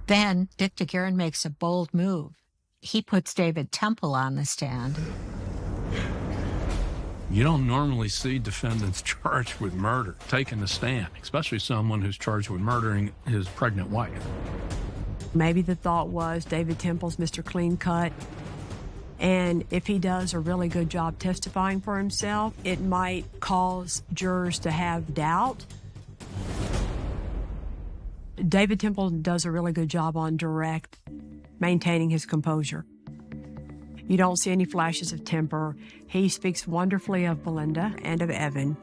Then Dick DeGuerin makes a bold move. He puts David Temple on the stand. You don't normally see defendants charged with murder taking the stand, especially someone who's charged with murdering his pregnant wife. Maybe the thought was David Temple's Mr. Clean Cut. And if he does a really good job testifying for himself, it might cause jurors to have doubt. David Temple does a really good job on direct, maintaining his composure. You don't see any flashes of temper. He speaks wonderfully of Belinda and of Evan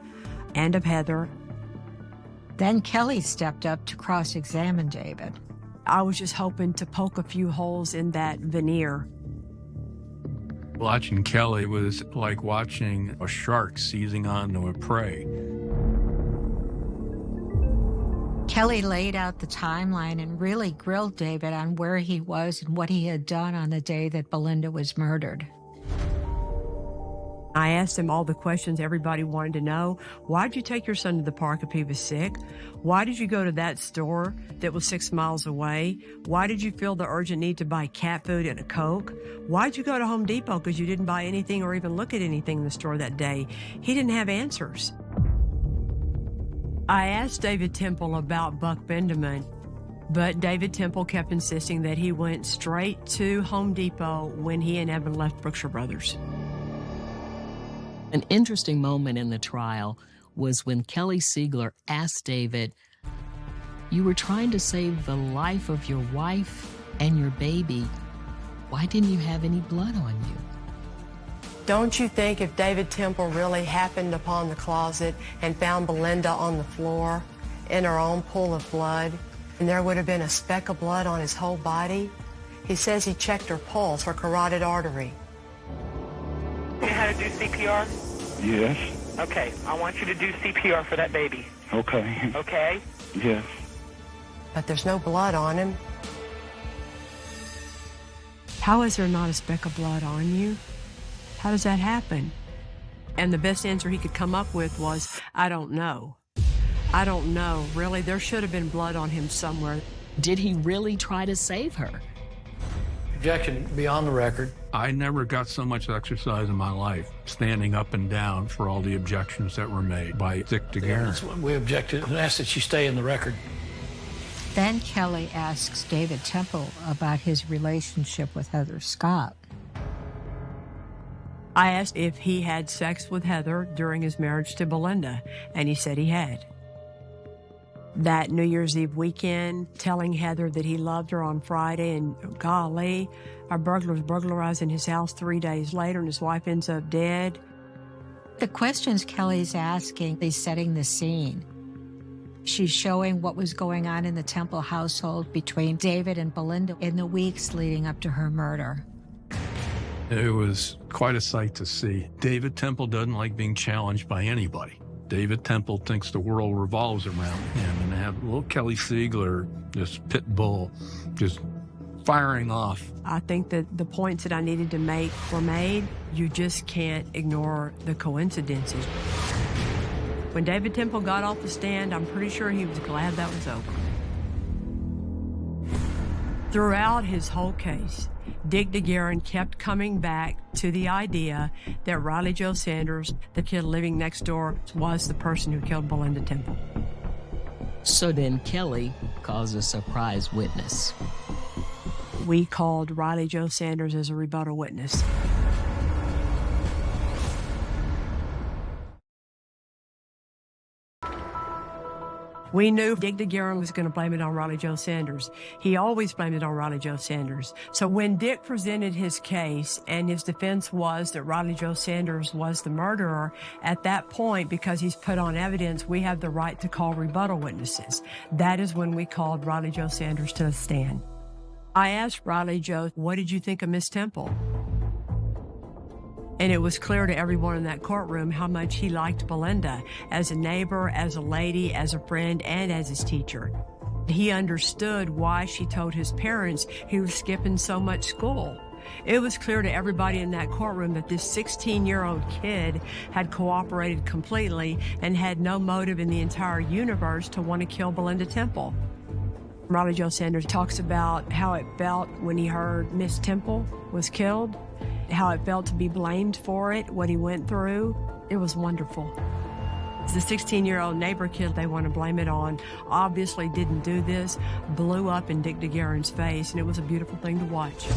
and of Heather. Then Kelly stepped up to cross-examine David. I was just hoping to poke a few holes in that veneer. Watching Kelly was like watching a shark seizing onto a prey. Kelly laid out the timeline and really grilled David on where he was and what he had done on the day that Belinda was murdered. I asked him all the questions everybody wanted to know. Why'd you take your son to the park if he was sick? Why did you go to that store that was 6 miles away? Why did you feel the urgent need to buy cat food and a Coke? Why'd you go to Home Depot? Because you didn't buy anything or even look at anything in the store that day. He didn't have answers. I asked David Temple about Buck Benjamin, but David Temple kept insisting that he went straight to Home Depot when he and Evan left Brookshire Brothers. An interesting moment in the trial was when Kelly Siegler asked David, "You were trying to save the life of your wife and your baby. Why didn't you have any blood on you?" Don't you think if David Temple really happened upon the closet and found Belinda on the floor in her own pool of blood, and there would have been a speck of blood on his whole body? He says he checked her pulse, her carotid artery. You know how to do CPR? Yes. Okay, I want you to do CPR for that baby. Okay. Okay? Yes. But there's no blood on him. How is there not a speck of blood on you? How does that happen? And the best answer he could come up with was, I don't know. I don't know. Really, there should have been blood on him somewhere. Did he really try to save her? Objection beyond the record. I never got so much exercise in my life, standing up and down for all the objections that were made by Dick DeGuerin. That's when we objected and asked that she stay in the record. Then Kelly asks David Temple about his relationship with Heather Scott. I asked if he had sex with Heather during his marriage to Belinda, and he said he had. That New Year's Eve weekend, telling Heather that he loved her on Friday, and golly, a burglar's burglarizing his house 3 days later and his wife ends up dead. The questions Kelly's asking, he's setting the scene. She's showing what was going on in the Temple household between David and Belinda in the weeks leading up to her murder. It was quite a sight to see. David Temple doesn't like being challenged by anybody. David Temple thinks the world revolves around him, and to have little Kelly Siegler, this pit bull, just firing off. I think that the points that I needed to make were made. You just can't ignore the coincidences. When David Temple got off the stand, I'm pretty sure he was glad that was over. Throughout his whole case, Dick DeGuerin kept coming back to the idea that Riley Joe Sanders, the kid living next door, was the person who killed Belinda Temple. So then Kelly calls a surprise witness. We called Riley Joe Sanders as a rebuttal witness. We knew Dick DeGuerin was going to blame it on Riley Joe Sanders. He always blamed it on Riley Joe Sanders. So when Dick presented his case and his defense was that Riley Joe Sanders was the murderer, at that point, because he's put on evidence, we have the right to call rebuttal witnesses. That is when we called Riley Joe Sanders to the stand. I asked Riley Joe, what did you think of Miss Temple? And it was clear to everyone in that courtroom how much he liked Belinda as a neighbor, as a lady, as a friend, and as his teacher. He understood why she told his parents he was skipping so much school. It was clear to everybody in that courtroom that this 16-year-old kid had cooperated completely and had no motive in the entire universe to want to kill Belinda Temple. Riley Joe Sanders talks about how it felt when he heard Miss Temple was killed, how it felt to be blamed for it, what he went through. It was wonderful. The 16-year-old neighbor kid they want to blame it on obviously didn't do this, blew up in Dick DeGuerin's face, and it was a beautiful thing to watch.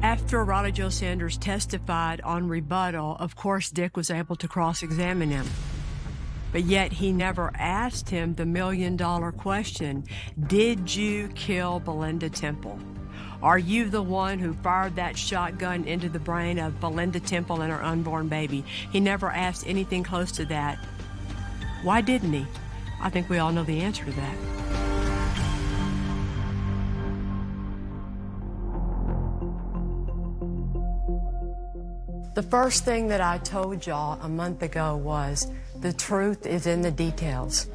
After Riley Joe Sanders testified on rebuttal, of course, Dick was able to cross-examine him. But yet he never asked him the million-dollar question, did you kill Belinda Temple? Are you the one who fired that shotgun into the brain of Belinda Temple and her unborn baby? He never asked anything close to that. Why didn't he? I think we all know the answer to that. The first thing that I told y'all a month ago was the truth is in the details.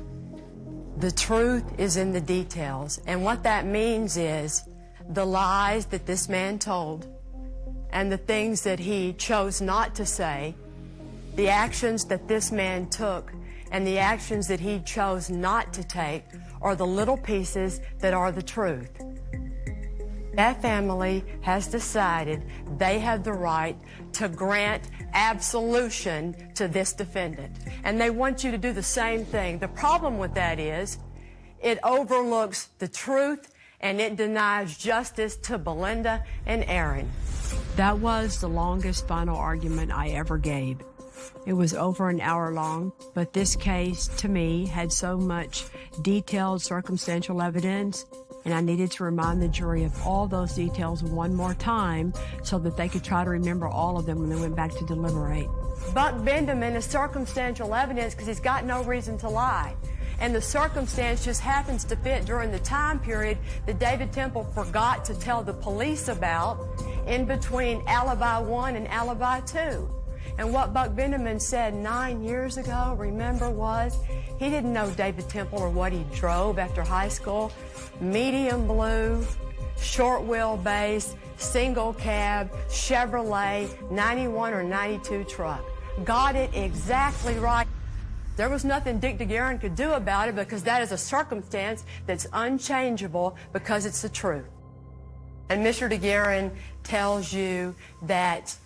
The truth is in the details. And what that means is the lies that this man told and the things that he chose not to say, the actions that this man took and the actions that he chose not to take are the little pieces that are the truth. That family has decided they have the right to grant absolution to this defendant. And they want you to do the same thing. The problem with that is it overlooks the truth and it denies justice to Belinda and Aaron. That was the longest final argument I ever gave. It was over an hour long, but this case, to me, had so much detailed circumstantial evidence, and I needed to remind the jury of all those details one more time so that they could try to remember all of them when they went back to deliberate. Buck Benjamin is circumstantial evidence because he's got no reason to lie. And the circumstance just happens to fit during the time period that David Temple forgot to tell the police about in between Alibi 1 and Alibi 2. And what Buck Benjamin said 9 years ago, remember, was he didn't know David Temple or what he drove after high school. Medium blue, short wheelbase, single cab, Chevrolet, 91 or 92 truck. Got it exactly right. There was nothing Dick DeGuerin could do about it because that is a circumstance that's unchangeable because it's the truth. And Mr. DeGuerin tells you that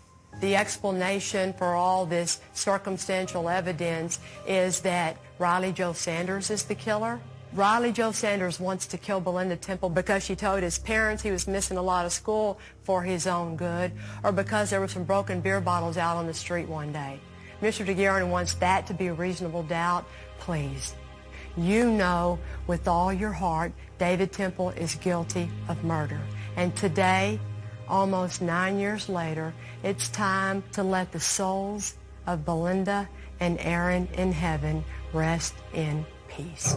the explanation for all this circumstantial evidence is that Riley Joe Sanders is the killer. Riley Joe Sanders wants to kill Belinda Temple because she told his parents he was missing a lot of school for his own good, or because there were some broken beer bottles out on the street one day. Mr. DeGuerin wants that to be a reasonable doubt. Please, you know with all your heart David Temple is guilty of murder. And today, almost 9 years later, it's time to let the souls of Belinda and Aaron in heaven rest in peace.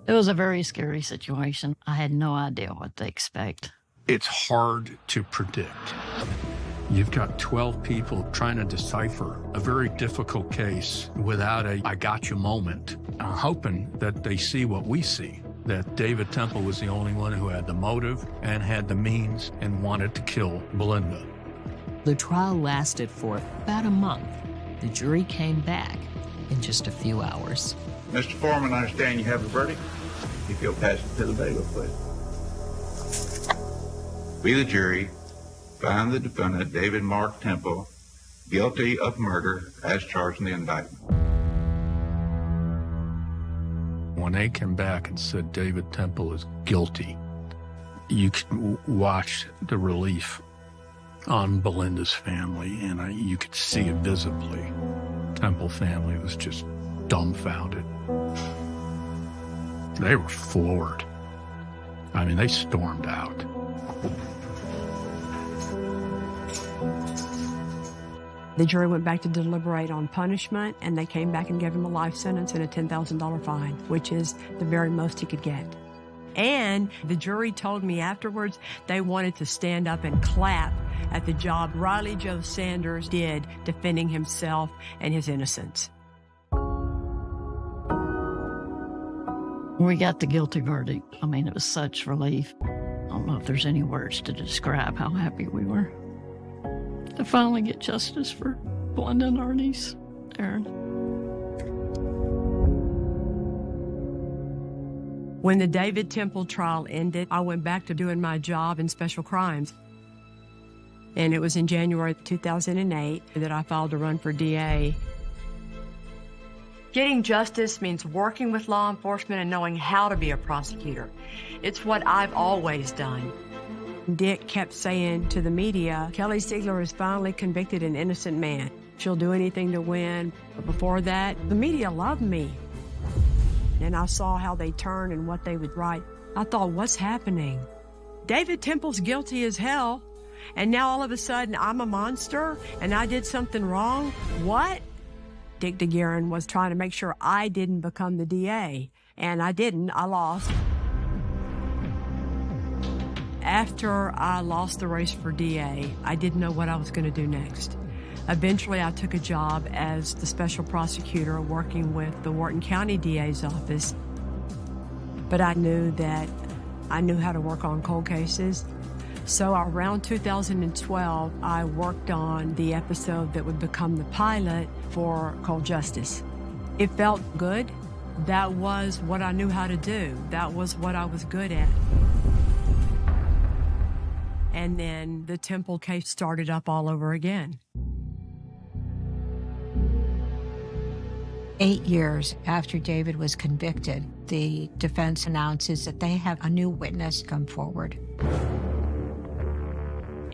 It was a very scary situation. I had no idea what to expect. It's hard to predict. You've got 12 people trying to decipher a very difficult case without a I got you moment. I'm hoping that they see what we see, that David Temple was the only one who had the motive and had the means and wanted to kill Belinda. The trial lasted for about a month. The jury came back in just a few hours. Mr. Foreman, I understand you have a verdict. If you'll pass it to the bailiff, please. We, the jury, find the defendant, David Mark Temple, guilty of murder as charged in the indictment. When they came back and said David Temple is guilty, you could watch the relief on Belinda's family, and you could see it visibly. Temple family was just dumbfounded. They were floored. I mean, they stormed out. The jury went back to deliberate on punishment, and they came back and gave him a life sentence and a $10,000 fine, which is the very most he could get. And the jury told me afterwards they wanted to stand up and clap at the job Riley Joe Sanders did defending himself and his innocence. We got the guilty verdict. I mean, it was such relief. I don't know if there's any words to describe how happy we were to finally get justice for Belinda and our niece, Aaron. When the David Temple trial ended, I went back to doing my job in special crimes. And it was in January 2008 that I filed to run for DA. Getting justice means working with law enforcement and knowing how to be a prosecutor. It's what I've always done. Dick kept saying to the media, Kelly Siegler has finally convicted an innocent man. She'll do anything to win. But before that, the media loved me. And I saw how they turned and what they would write. I thought, what's happening? David Temple's guilty as hell, and now all of a sudden I'm a monster and I did something wrong? What? Dick DeGuerin was trying to make sure I didn't become the DA, and I didn't. I lost. After I lost the race for DA, I didn't know what I was going to do next. Eventually, I took a job as the special prosecutor working with the Wharton County DA's office. But I knew that I knew how to work on cold cases. So around 2012, I worked on the episode that would become the pilot for Cold Justice. It felt good. That was what I knew how to do. That was what I was good at. And then the Temple case started up all over again. 8 years after David was convicted, the defense announces that they have a new witness come forward.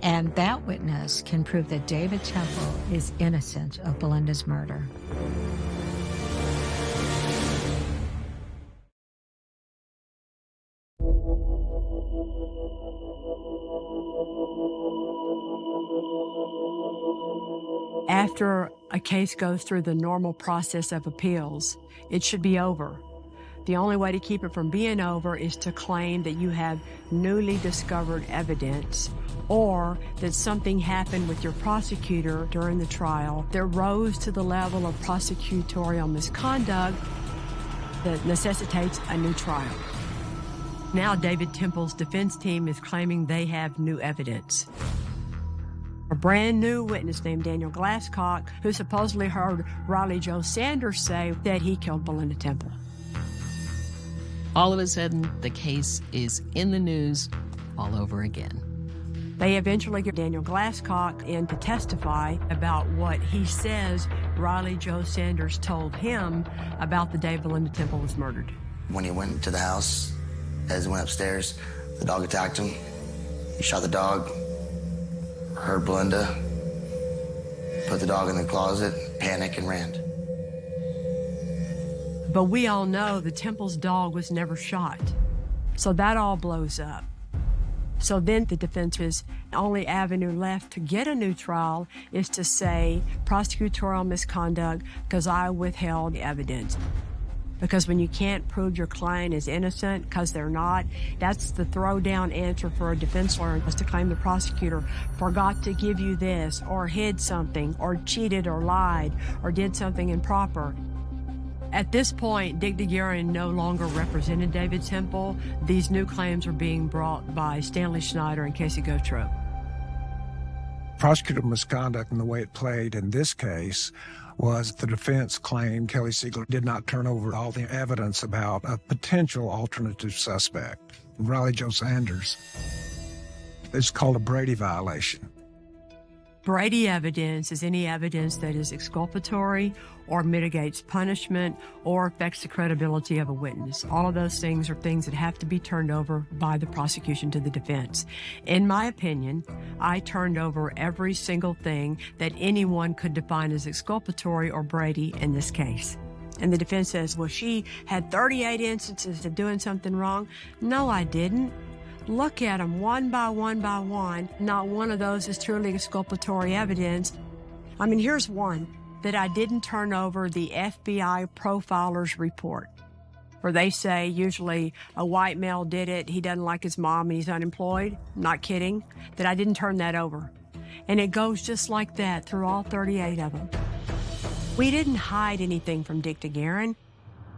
And that witness can prove that David Temple is innocent of Belinda's murder. After a case goes through the normal process of appeals, it should be over. The only way to keep it from being over is to claim that you have newly discovered evidence or that something happened with your prosecutor during the trial that rose to the level of prosecutorial misconduct that necessitates a new trial. Now David Temple's defense team is claiming they have new evidence. A brand new witness named Daniel Glasscock, who supposedly heard Riley Joe Sanders say that he killed Belinda Temple. All of a sudden, the case is in the news all over again. They eventually get Daniel Glasscock in to testify about what he says Riley Joe Sanders told him about the day Belinda Temple was murdered. When he went to the house, as he went upstairs, the dog attacked him. He shot the dog, heard Belinda, put the dog in the closet, panicked, and ran. But we all know the Temple's dog was never shot. So that all blows up. So then the defense's only avenue left to get a new trial is to say prosecutorial misconduct because I withheld evidence. Because when you can't prove your client is innocent because they're not, that's the throw-down answer for a defense lawyer, is to claim the prosecutor forgot to give you this, or hid something, or cheated or lied, or did something improper. At this point, Dick DeGuerin no longer represented David Temple. These new claims were being brought by Stanley Schneider and Casey Gautreaux. Prosecutorial misconduct in the way it played in this case was the defense claimed Kelly Siegler did not turn over all the evidence about a potential alternative suspect, Riley Joe Sanders. It's called a Brady violation. Brady evidence is any evidence that is exculpatory or mitigates punishment or affects the credibility of a witness. All of those things are things that have to be turned over by the prosecution to the defense. In my opinion, I turned over every single thing that anyone could define as exculpatory or Brady in this case. And the defense says, well, she had 38 instances of doing something wrong. No, I didn't. Look at them one by one by one. Not one of those is truly exculpatory evidence. I mean, here's one, that I didn't turn over the FBI profiler's report, where they say usually a white male did it, he doesn't like his mom and he's unemployed. I'm not kidding. That I didn't turn that over. And it goes just like that through all 38 of them. We didn't hide anything from Dick DeGuerin,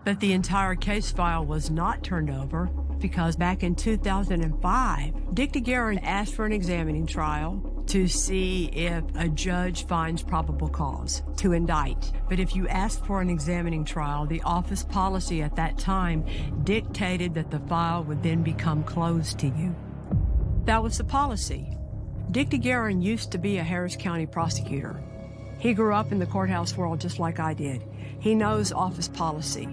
but the entire case file was not turned over because back in 2005, Dick DeGuerin asked for an examining trial to see if a judge finds probable cause to indict. But if you ask for an examining trial, the office policy at that time dictated that the file would then become closed to you. That was the policy. Dick DeGuerin used to be a Harris County prosecutor. He grew up in the courthouse world just like I did. He knows office policy.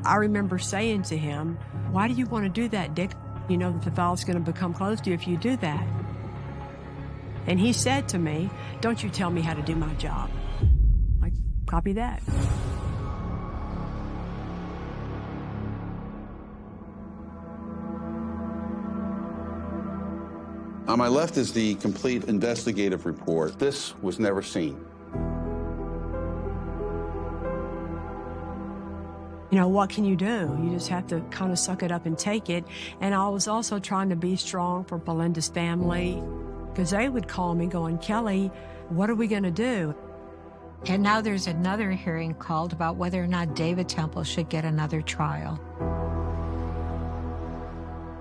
I remember saying to him, why do you want to do that, Dick? You know that the file's going to become closed to you if you do that. And he said to me, don't you tell me how to do my job. Like, copy that. On my left is the complete investigative report. This was never seen. You know, what can you do? You just have to kind of suck it up and take it. And I was also trying to be strong for Belinda's family, because they would call me going, Kelly, what are we going to do? And now there's another hearing called about whether or not David Temple should get another trial.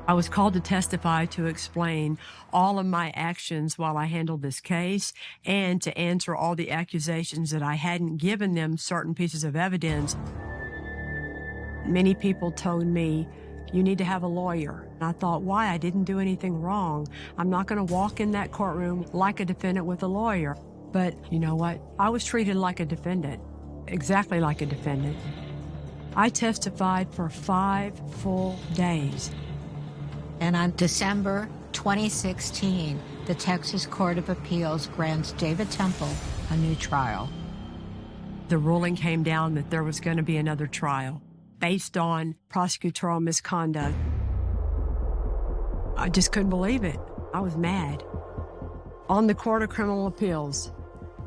I was called to testify to explain all of my actions while I handled this case and to answer all the accusations that I hadn't given them certain pieces of evidence. Many people told me, you need to have a lawyer. And I thought, why? I didn't do anything wrong. I'm not going to walk in that courtroom like a defendant with a lawyer. But you know what? I was treated like a defendant, exactly like a defendant. I testified for 5 full days. And on December 2016, the Texas Court of Appeals grants David Temple a new trial. The ruling came down that there was going to be another trial based on prosecutorial misconduct. I just couldn't believe it. I was mad. On the Court of Criminal Appeals,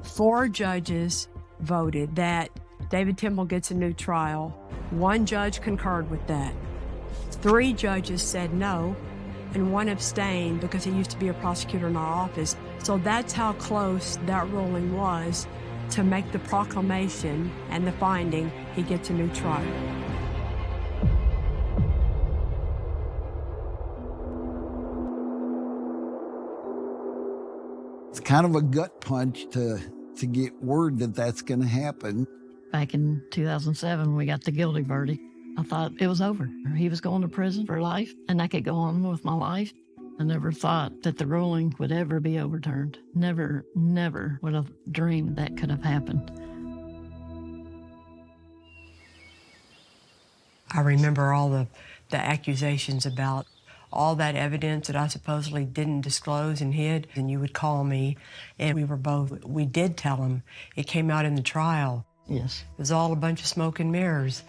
4 judges voted that David Temple gets a new trial. 1 judge concurred with that. 3 judges said no, and 1 abstained because he used to be a prosecutor in our office. So that's how close that ruling was to make the proclamation and the finding he gets a new trial. It's kind of a gut punch to get word that that's going to happen. Back in 2007, when we got the guilty verdict, I thought it was over. He was going to prison for life, and I could go on with my life. I never thought that the ruling would ever be overturned. Never, never would have dreamed that could have happened. I remember all the accusations about all that evidence that I supposedly didn't disclose and hid. And you would call me, and we did tell him. It came out in the trial. Yes. It was all a bunch of smoke and mirrors.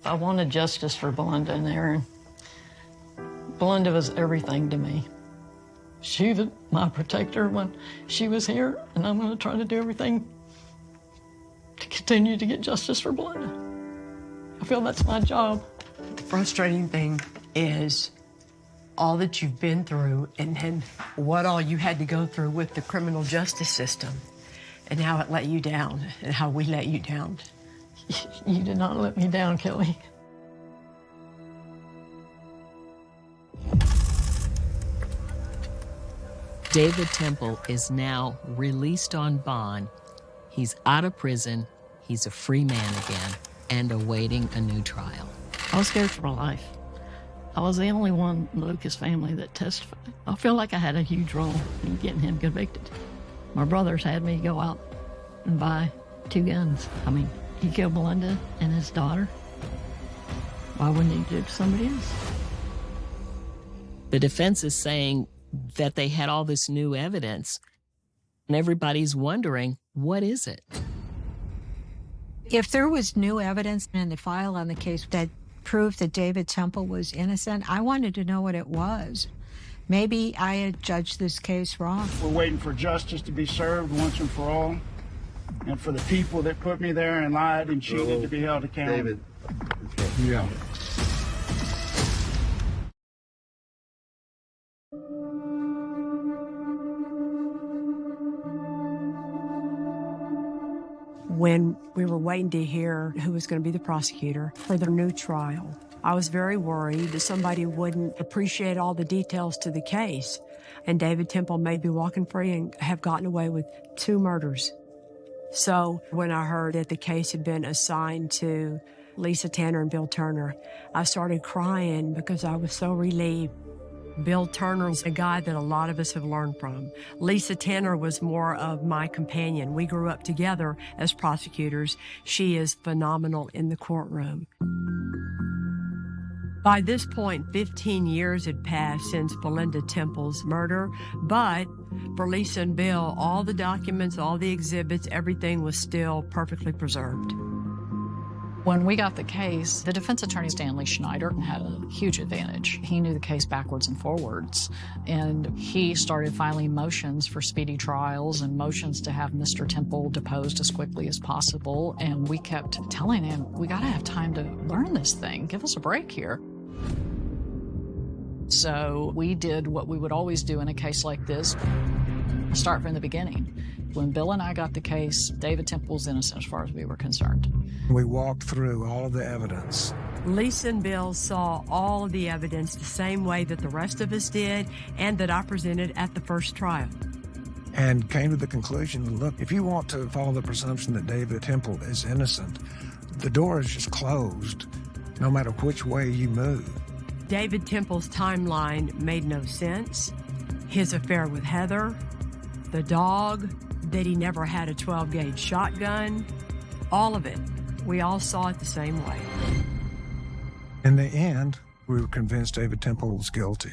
I wanted justice for Belinda and Aaron. Belinda was everything to me. She was my protector when she was here, and I'm going to try to do everything to continue to get justice for Belinda. I feel that's my job. The frustrating thing is all that you've been through and what all you had to go through with the criminal justice system and how it let you down and how we let you down. You did not let me down, Kelly. David Temple is now released on bond. He's out of prison. He's a free man again and awaiting a new trial. I was scared for my life. I was the only one in the Lucas family that testified. I feel like I had a huge role in getting him convicted. My brothers had me go out and buy 2 guns. I mean, he killed Belinda and his daughter. Why wouldn't he do it to somebody else? The defense is saying that they had all this new evidence, and everybody's wondering, what is it? If there was new evidence in the file on the case that proved that David Temple was innocent, I wanted to know what it was. Maybe I had judged this case wrong. We're waiting for justice to be served once and for all, and for the people that put me there and lied and cheated to be held accountable. David. Yeah. When we were waiting to hear who was going to be the prosecutor for their new trial, I was very worried that somebody wouldn't appreciate all the details to the case. And David Temple may be walking free and have gotten away with 2 murders. So when I heard that the case had been assigned to Lisa Tanner and Bill Turner, I started crying because I was so relieved. Bill Turner's a guy that a lot of us have learned from. Lisa Tanner was more of my companion. We grew up together as prosecutors. She is phenomenal in the courtroom. By this point, 15 years had passed since Belinda Temple's murder, but for Lisa and Bill, all the documents, all the exhibits, everything was still perfectly preserved. When we got the case, the defense attorney, Stanley Schneider, had a huge advantage. He knew the case backwards and forwards, and he started filing motions for speedy trials and motions to have Mr. Temple deposed as quickly as possible, and we kept telling him, we gotta have time to learn this thing. Give us a break here. So we did what we would always do in a case like this, start from the beginning. When Bill and I got the case, David Temple was innocent as far as we were concerned. We walked through all of the evidence. Lisa and Bill saw all of the evidence the same way that the rest of us did and that I presented at the first trial. And came to the conclusion, look, if you want to follow the presumption that David Temple is innocent, the door is just closed, no matter which way you move. David Temple's timeline made no sense. His affair with Heather, the dog, that he never had a 12-gauge shotgun, all of it. We all saw it the same way. In the end, we were convinced David Temple was guilty.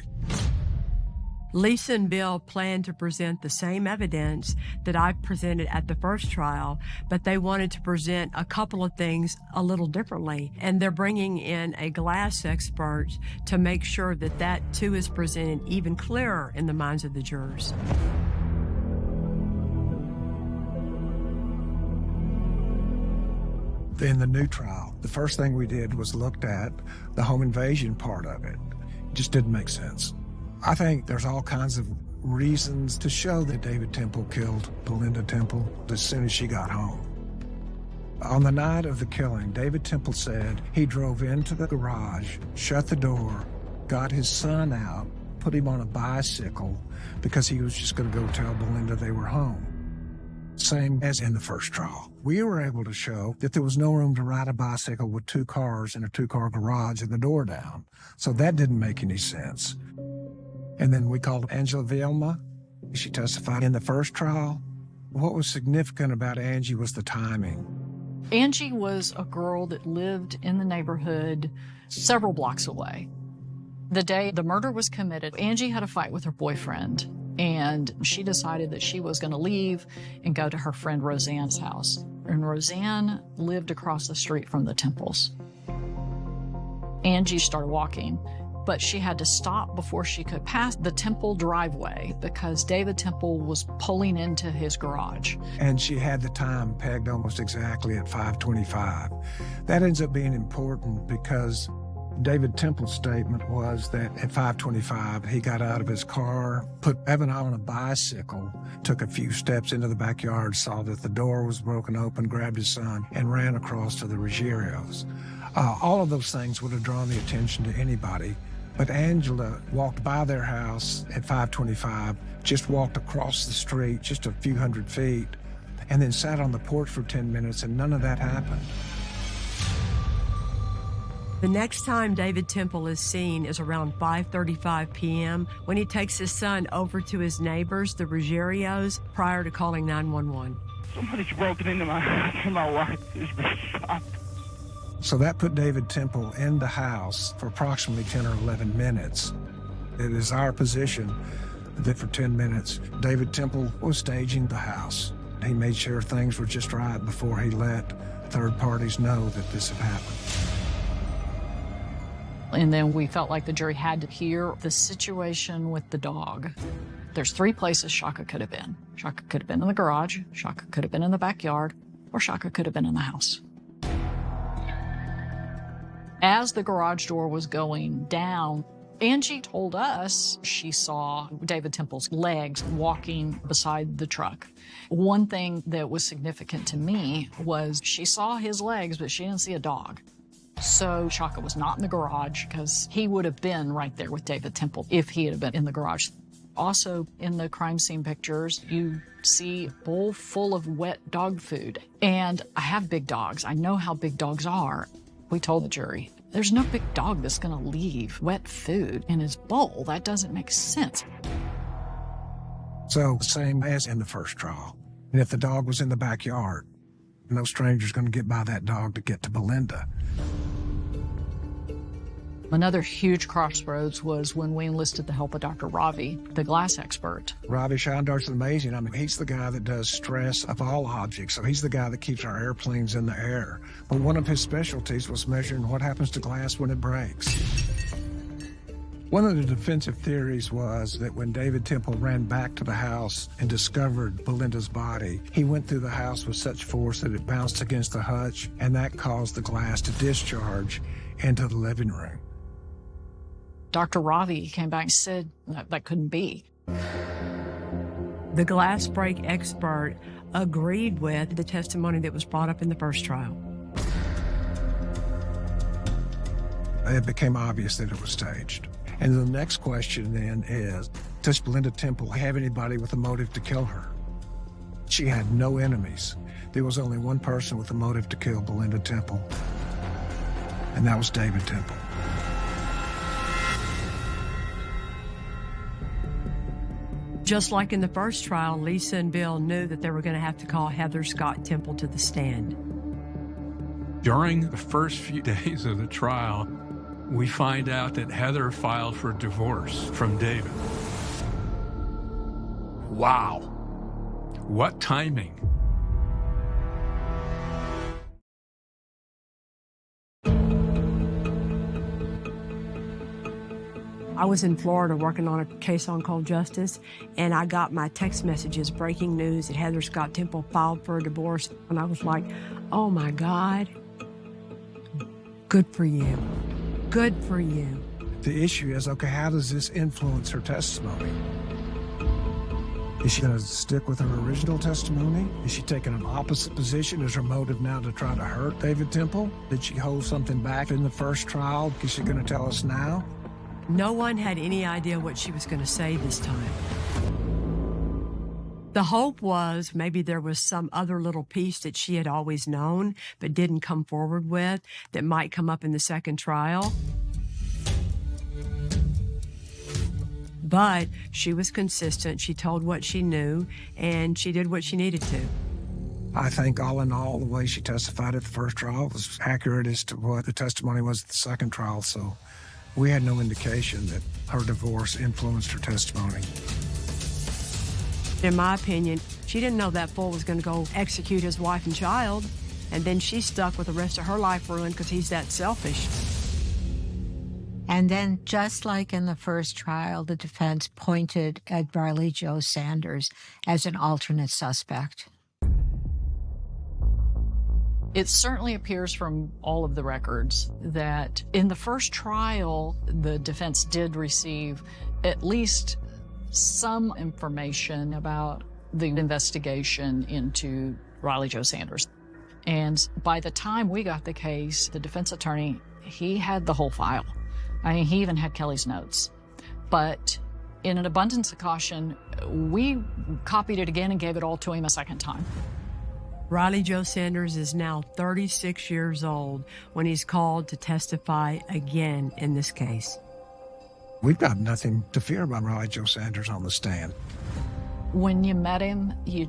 Lisa and Bill planned to present the same evidence that I presented at the first trial, but they wanted to present a couple of things a little differently. And they're bringing in a glass expert to make sure that that too is presented even clearer in the minds of the jurors. In the new trial, the first thing we did was looked at the home invasion part of it. It just didn't make sense. I think there's all kinds of reasons to show that David Temple killed Belinda Temple as soon as she got home. On the night of the killing, David Temple said he drove into the garage, shut the door, got his son out, put him on a bicycle because he was just going to go tell Belinda they were home. Same as in the first trial. We were able to show that there was no room to ride a bicycle with two cars in a two-car garage and the door down. So that didn't make any sense. And then we called Angela Vielma. She testified in the first trial. What was significant about Angie was the timing. Angie was a girl that lived in the neighborhood several blocks away. The day the murder was committed, Angie had a fight with her boyfriend, and she decided that she was going to leave and go to her friend Roseanne's house. And Roseanne lived across the street from the Temples. Angie started walking, but she had to stop before she could pass the Temple driveway because David Temple was pulling into his garage. And she had the time pegged almost exactly at 5:25. That ends up being important because David Temple's statement was that at 5:25, he got out of his car, put Evan on a bicycle, took a few steps into the backyard, saw that the door was broken open, grabbed his son, and ran across to the Ruggieros. All of those things would have drawn the attention to anybody. But Angela walked by their house at 5:25, just walked across the street just a few hundred feet, and then sat on the porch for 10 minutes, and none of that happened. The next time David Temple is seen is around 5:35 p.m. when he takes his son over to his neighbors, the Ruggieros, prior to calling 911. Somebody's broken into my house and my wife has been shot. So that put David Temple in the house for approximately 10 or 11 minutes. It is our position that for 10 minutes, David Temple was staging the house. He made sure things were just right before he let third parties know that this had happened. And then we felt like the jury had to hear the situation with the dog. There's three places Shaka could have been. Shaka could have been in the garage, Shaka could have been in the backyard, or Shaka could have been in the house. As the garage door was going down, Angie told us she saw David Temple's legs walking beside the truck. One thing that was significant to me was she saw his legs, but she didn't see a dog. So Shaka was not in the garage because he would have been right there with David Temple if he had been in the garage. Also, in the crime scene pictures, you see a bowl full of wet dog food. And I have big dogs. I know how big dogs are. We told the jury, there's no big dog that's going to leave wet food in his bowl. That doesn't make sense. So, same as in the first trial. And if the dog was in the backyard, no stranger's going to get by that dog to get to Belinda. Another huge crossroads was when we enlisted the help of Dr. Ravi, the glass expert. Ravi Shandar's amazing. I mean, he's the guy that does stress of all objects. So he's the guy that keeps our airplanes in the air. But one of his specialties was measuring what happens to glass when it breaks. One of the defensive theories was that when David Temple ran back to the house and discovered Belinda's body, he went through the house with such force that it bounced against the hutch, and that caused the glass to discharge into the living room. Dr. Ravi came back and said that couldn't be. The glass break expert agreed with the testimony that was brought up in the first trial. It became obvious that it was staged. And the next question then is, does Belinda Temple have anybody with a motive to kill her? She had no enemies. There was only one person with a motive to kill Belinda Temple, and that was David Temple. Just like in the first trial, Lisa and Bill knew that they were going to have to call Heather Scott Temple to the stand. During the first few days of the trial, we find out that Heather filed for divorce from David. Wow. What timing. I was in Florida working on a case on cold justice, and I got my text messages, breaking news that Heather Scott Temple filed for a divorce. And I was like, oh my God, good for you. Good for you. The issue is, okay, how does this influence her testimony? Is she going to stick with her original testimony? Is she taking an opposite position? Is her motive now to try to hurt David Temple? Did she hold something back in the first trial? Is she going to tell us now? No one had any idea what she was going to say this time. The hope was maybe there was some other little piece that she had always known but didn't come forward with that might come up in the second trial. But she was consistent. She told what she knew, and she did what she needed to. I think all in all, the way she testified at the first trial was accurate as to what the testimony was at the second trial, so we had no indication that her divorce influenced her testimony. In my opinion, she didn't know that fool was going to go execute his wife and child, and then she's stuck with the rest of her life ruined because he's that selfish. And then, just like in the first trial, the defense pointed at Riley Jo Sanders as an alternate suspect. It certainly appears from all of the records that in the first trial, the defense did receive at least some information about the investigation into Riley Jo Sanders. And by the time we got the case, the defense attorney, he had the whole file. I mean, he even had Kelly's notes. But in an abundance of caution, we copied it again and gave it all to him a second time. Riley Jo Sanders is now 36 years old when he's called to testify again in this case. We've got nothing to fear about Riley Jo Sanders on the stand. When you met him, you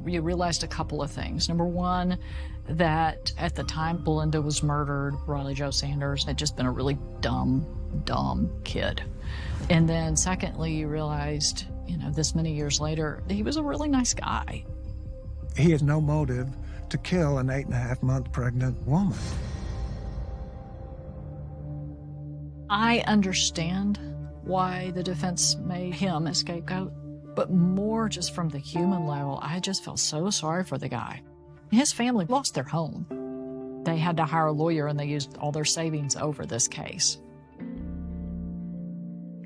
realized a couple of things. Number one, that at the time Belinda was murdered, Riley Jo Sanders had just been a really dumb kid. And then secondly, you realized, this many years later, he was a really nice guy. He has no motive to kill an 8.5-month pregnant woman. I understand why the defense made him a scapegoat, but more just from the human level, I just felt so sorry for the guy. His family lost their home. They had to hire a lawyer, and they used all their savings over this case.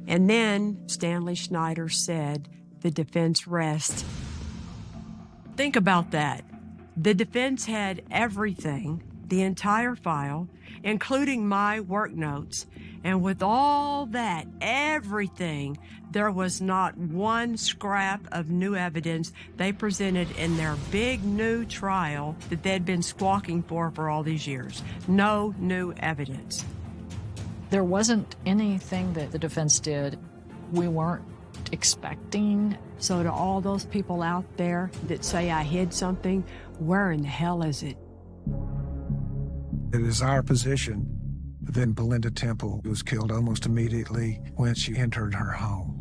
And then Stanley Schneider said the defense rests. Think about that. The defense had everything, the entire file, including my work notes. And with all that, everything, there was not one scrap of new evidence they presented in their big new trial that they'd been squawking for all these years. No new evidence. There wasn't anything that the defense did we weren't expecting. So to all those people out there that say I hid something, where in the hell is it? It is our position that Belinda Temple was killed almost immediately when she entered her home.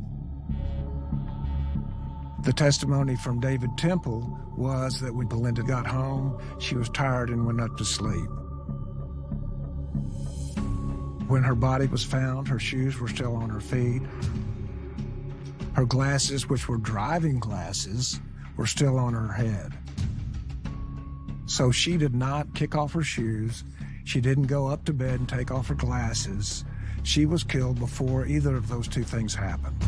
The testimony from David Temple was that when Belinda got home, she was tired and went up to sleep. When her body was found, her shoes were still on her feet. Her glasses, which were driving glasses, were still on her head. So she did not kick off her shoes. She didn't go up to bed and take off her glasses. She was killed before either of those two things happened.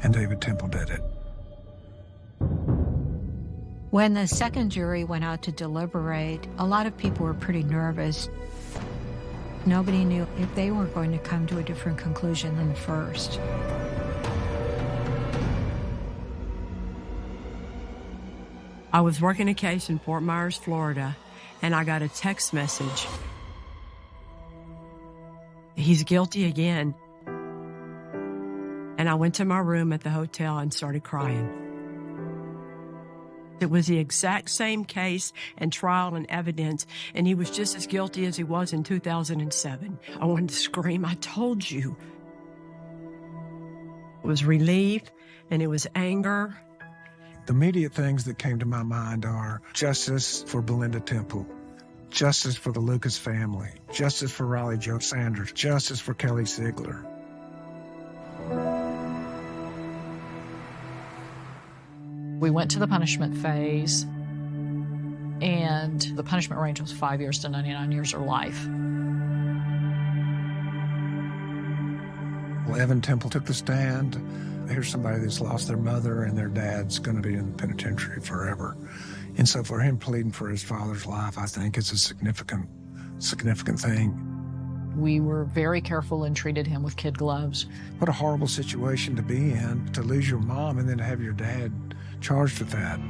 And David Temple did it. When the second jury went out to deliberate, a lot of people were pretty nervous. Nobody knew if they were going to come to a different conclusion than the first. I was working a case in Fort Myers, Florida, and I got a text message. He's guilty again. And I went to my room at the hotel and started crying. It was the exact same case and trial and evidence, and he was just as guilty as he was in 2007. I wanted to scream, I told you. It was relief, and it was anger. The immediate things that came to my mind are justice for Belinda Temple, justice for the Lucas family, justice for Riley Jo Sanders, justice for Kelly Siegler. We went to the punishment phase, and the punishment range was 5 years to 99 years or life. Well, Evan Temple took the stand. Here's somebody that's lost their mother, and their dad's going to be in the penitentiary forever. And so for him pleading for his father's life, I think it's a significant thing. We were very careful and treated him with kid gloves. What a horrible situation to be in, to lose your mom and then to have your dad charged with that.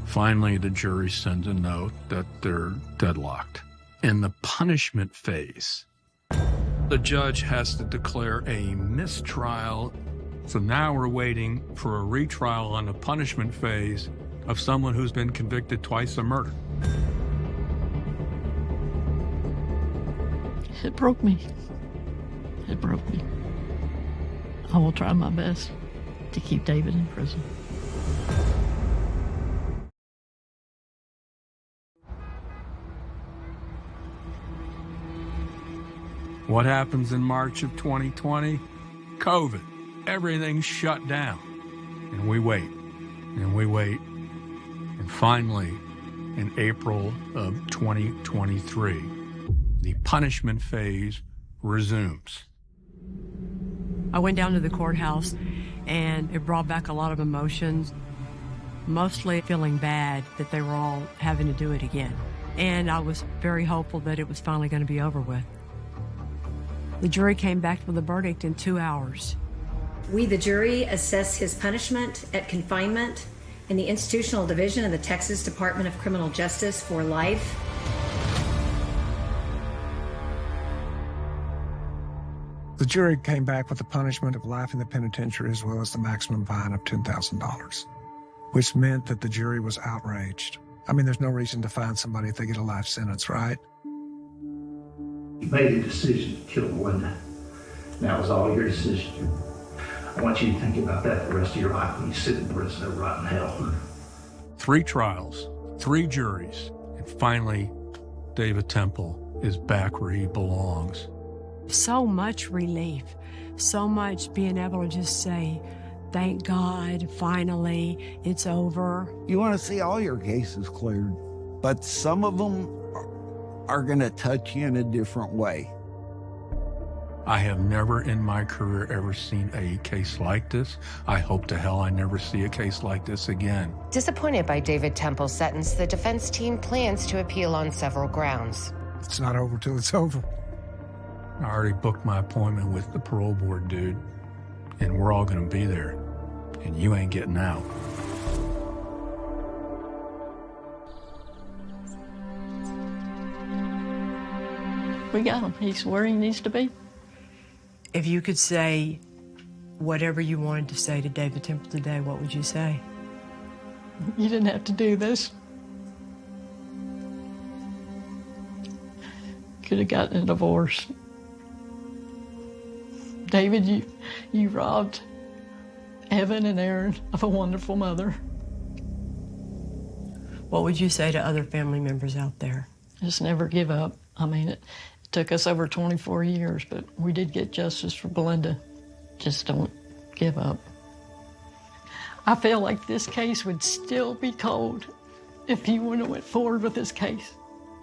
Finally, the jury sends a note that they're deadlocked. In the punishment phase, the judge has to declare a mistrial. So now we're waiting for a retrial on the punishment phase of someone who's been convicted twice of murder. It broke me. It broke me. I will try my best to keep David in prison. What happens in March of 2020? COVID. Everything's shut down. And we wait. And we wait. And finally, in April of 2023, the punishment phase resumes. I went down to the courthouse, and it brought back a lot of emotions, mostly feeling bad that they were all having to do it again. And I was very hopeful that it was finally going to be over with. The jury came back with a verdict in 2 hours. We, the jury, assess his punishment at confinement in the Institutional Division of the Texas Department of Criminal Justice for life. The jury came back with the punishment of life in the penitentiary as well as the maximum fine of $10,000, which meant that the jury was outraged. I mean, there's no reason to fine somebody if they get a life sentence, right? You made a decision to kill Belinda. That was all your decision. I want you to think about that the rest of your life when you sit in prison or rot in hell. 3 trials, 3 juries, and finally, David Temple is back where he belongs. So much relief, so much being able to just say, thank God, finally, it's over. You want to see all your cases cleared, but some of them are going to touch you in a different way. I have never in my career ever seen a case like this. I hope to hell I never see a case like this again. Disappointed by David Temple's sentence, the defense team plans to appeal on several grounds. It's not over till it's over. I already booked my appointment with the parole board, dude, and we're all going to be there, and you ain't getting out. We got him. He's where he needs to be. If you could say whatever you wanted to say to David Temple today, what would you say? You didn't have to do this. Could have gotten a divorce. David, you robbed Evan and Aaron of a wonderful mother. What would you say to other family members out there? Just never give up. I mean, it took us over 24 years, but we did get justice for Belinda. Just don't give up. I feel like this case would still be cold if you wouldn't have went forward with this case.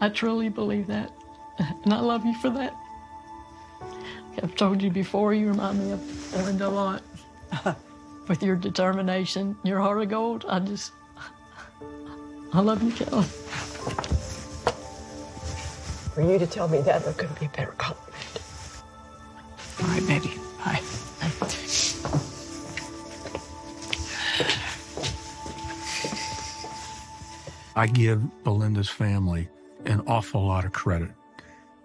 I truly believe that, and I love you for that. I've told you before, you remind me of Belinda a lot. With your determination, your heart of gold, I love you, Kelly. For you to tell me that, there couldn't be a better compliment. All right, baby. Bye. I give Belinda's family an awful lot of credit.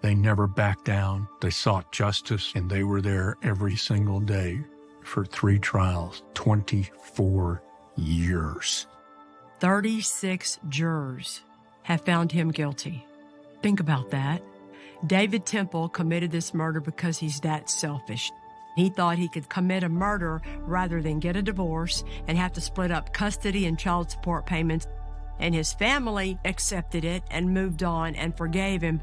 They never backed down. They sought justice, and they were there every single day for 3 trials, 24 years. 36 jurors have found him guilty. Think about that. David Temple committed this murder because he's that selfish. He thought he could commit a murder rather than get a divorce and have to split up custody and child support payments. And his family accepted it and moved on and forgave him.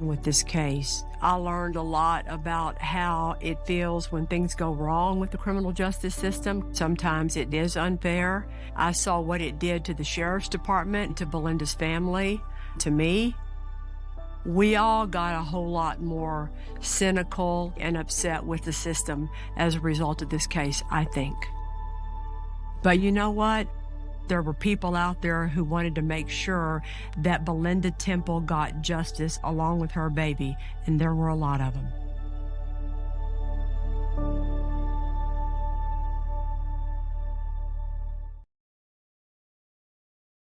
With this case, I learned a lot about how it feels when things go wrong with the criminal justice system. Sometimes it is unfair. I saw what it did to the sheriff's department, to Belinda's family, to me. We all got a whole lot more cynical and upset with the system as a result of this case, I think. But you know what? There were people out there who wanted to make sure that Belinda Temple got justice along with her baby, and there were a lot of them.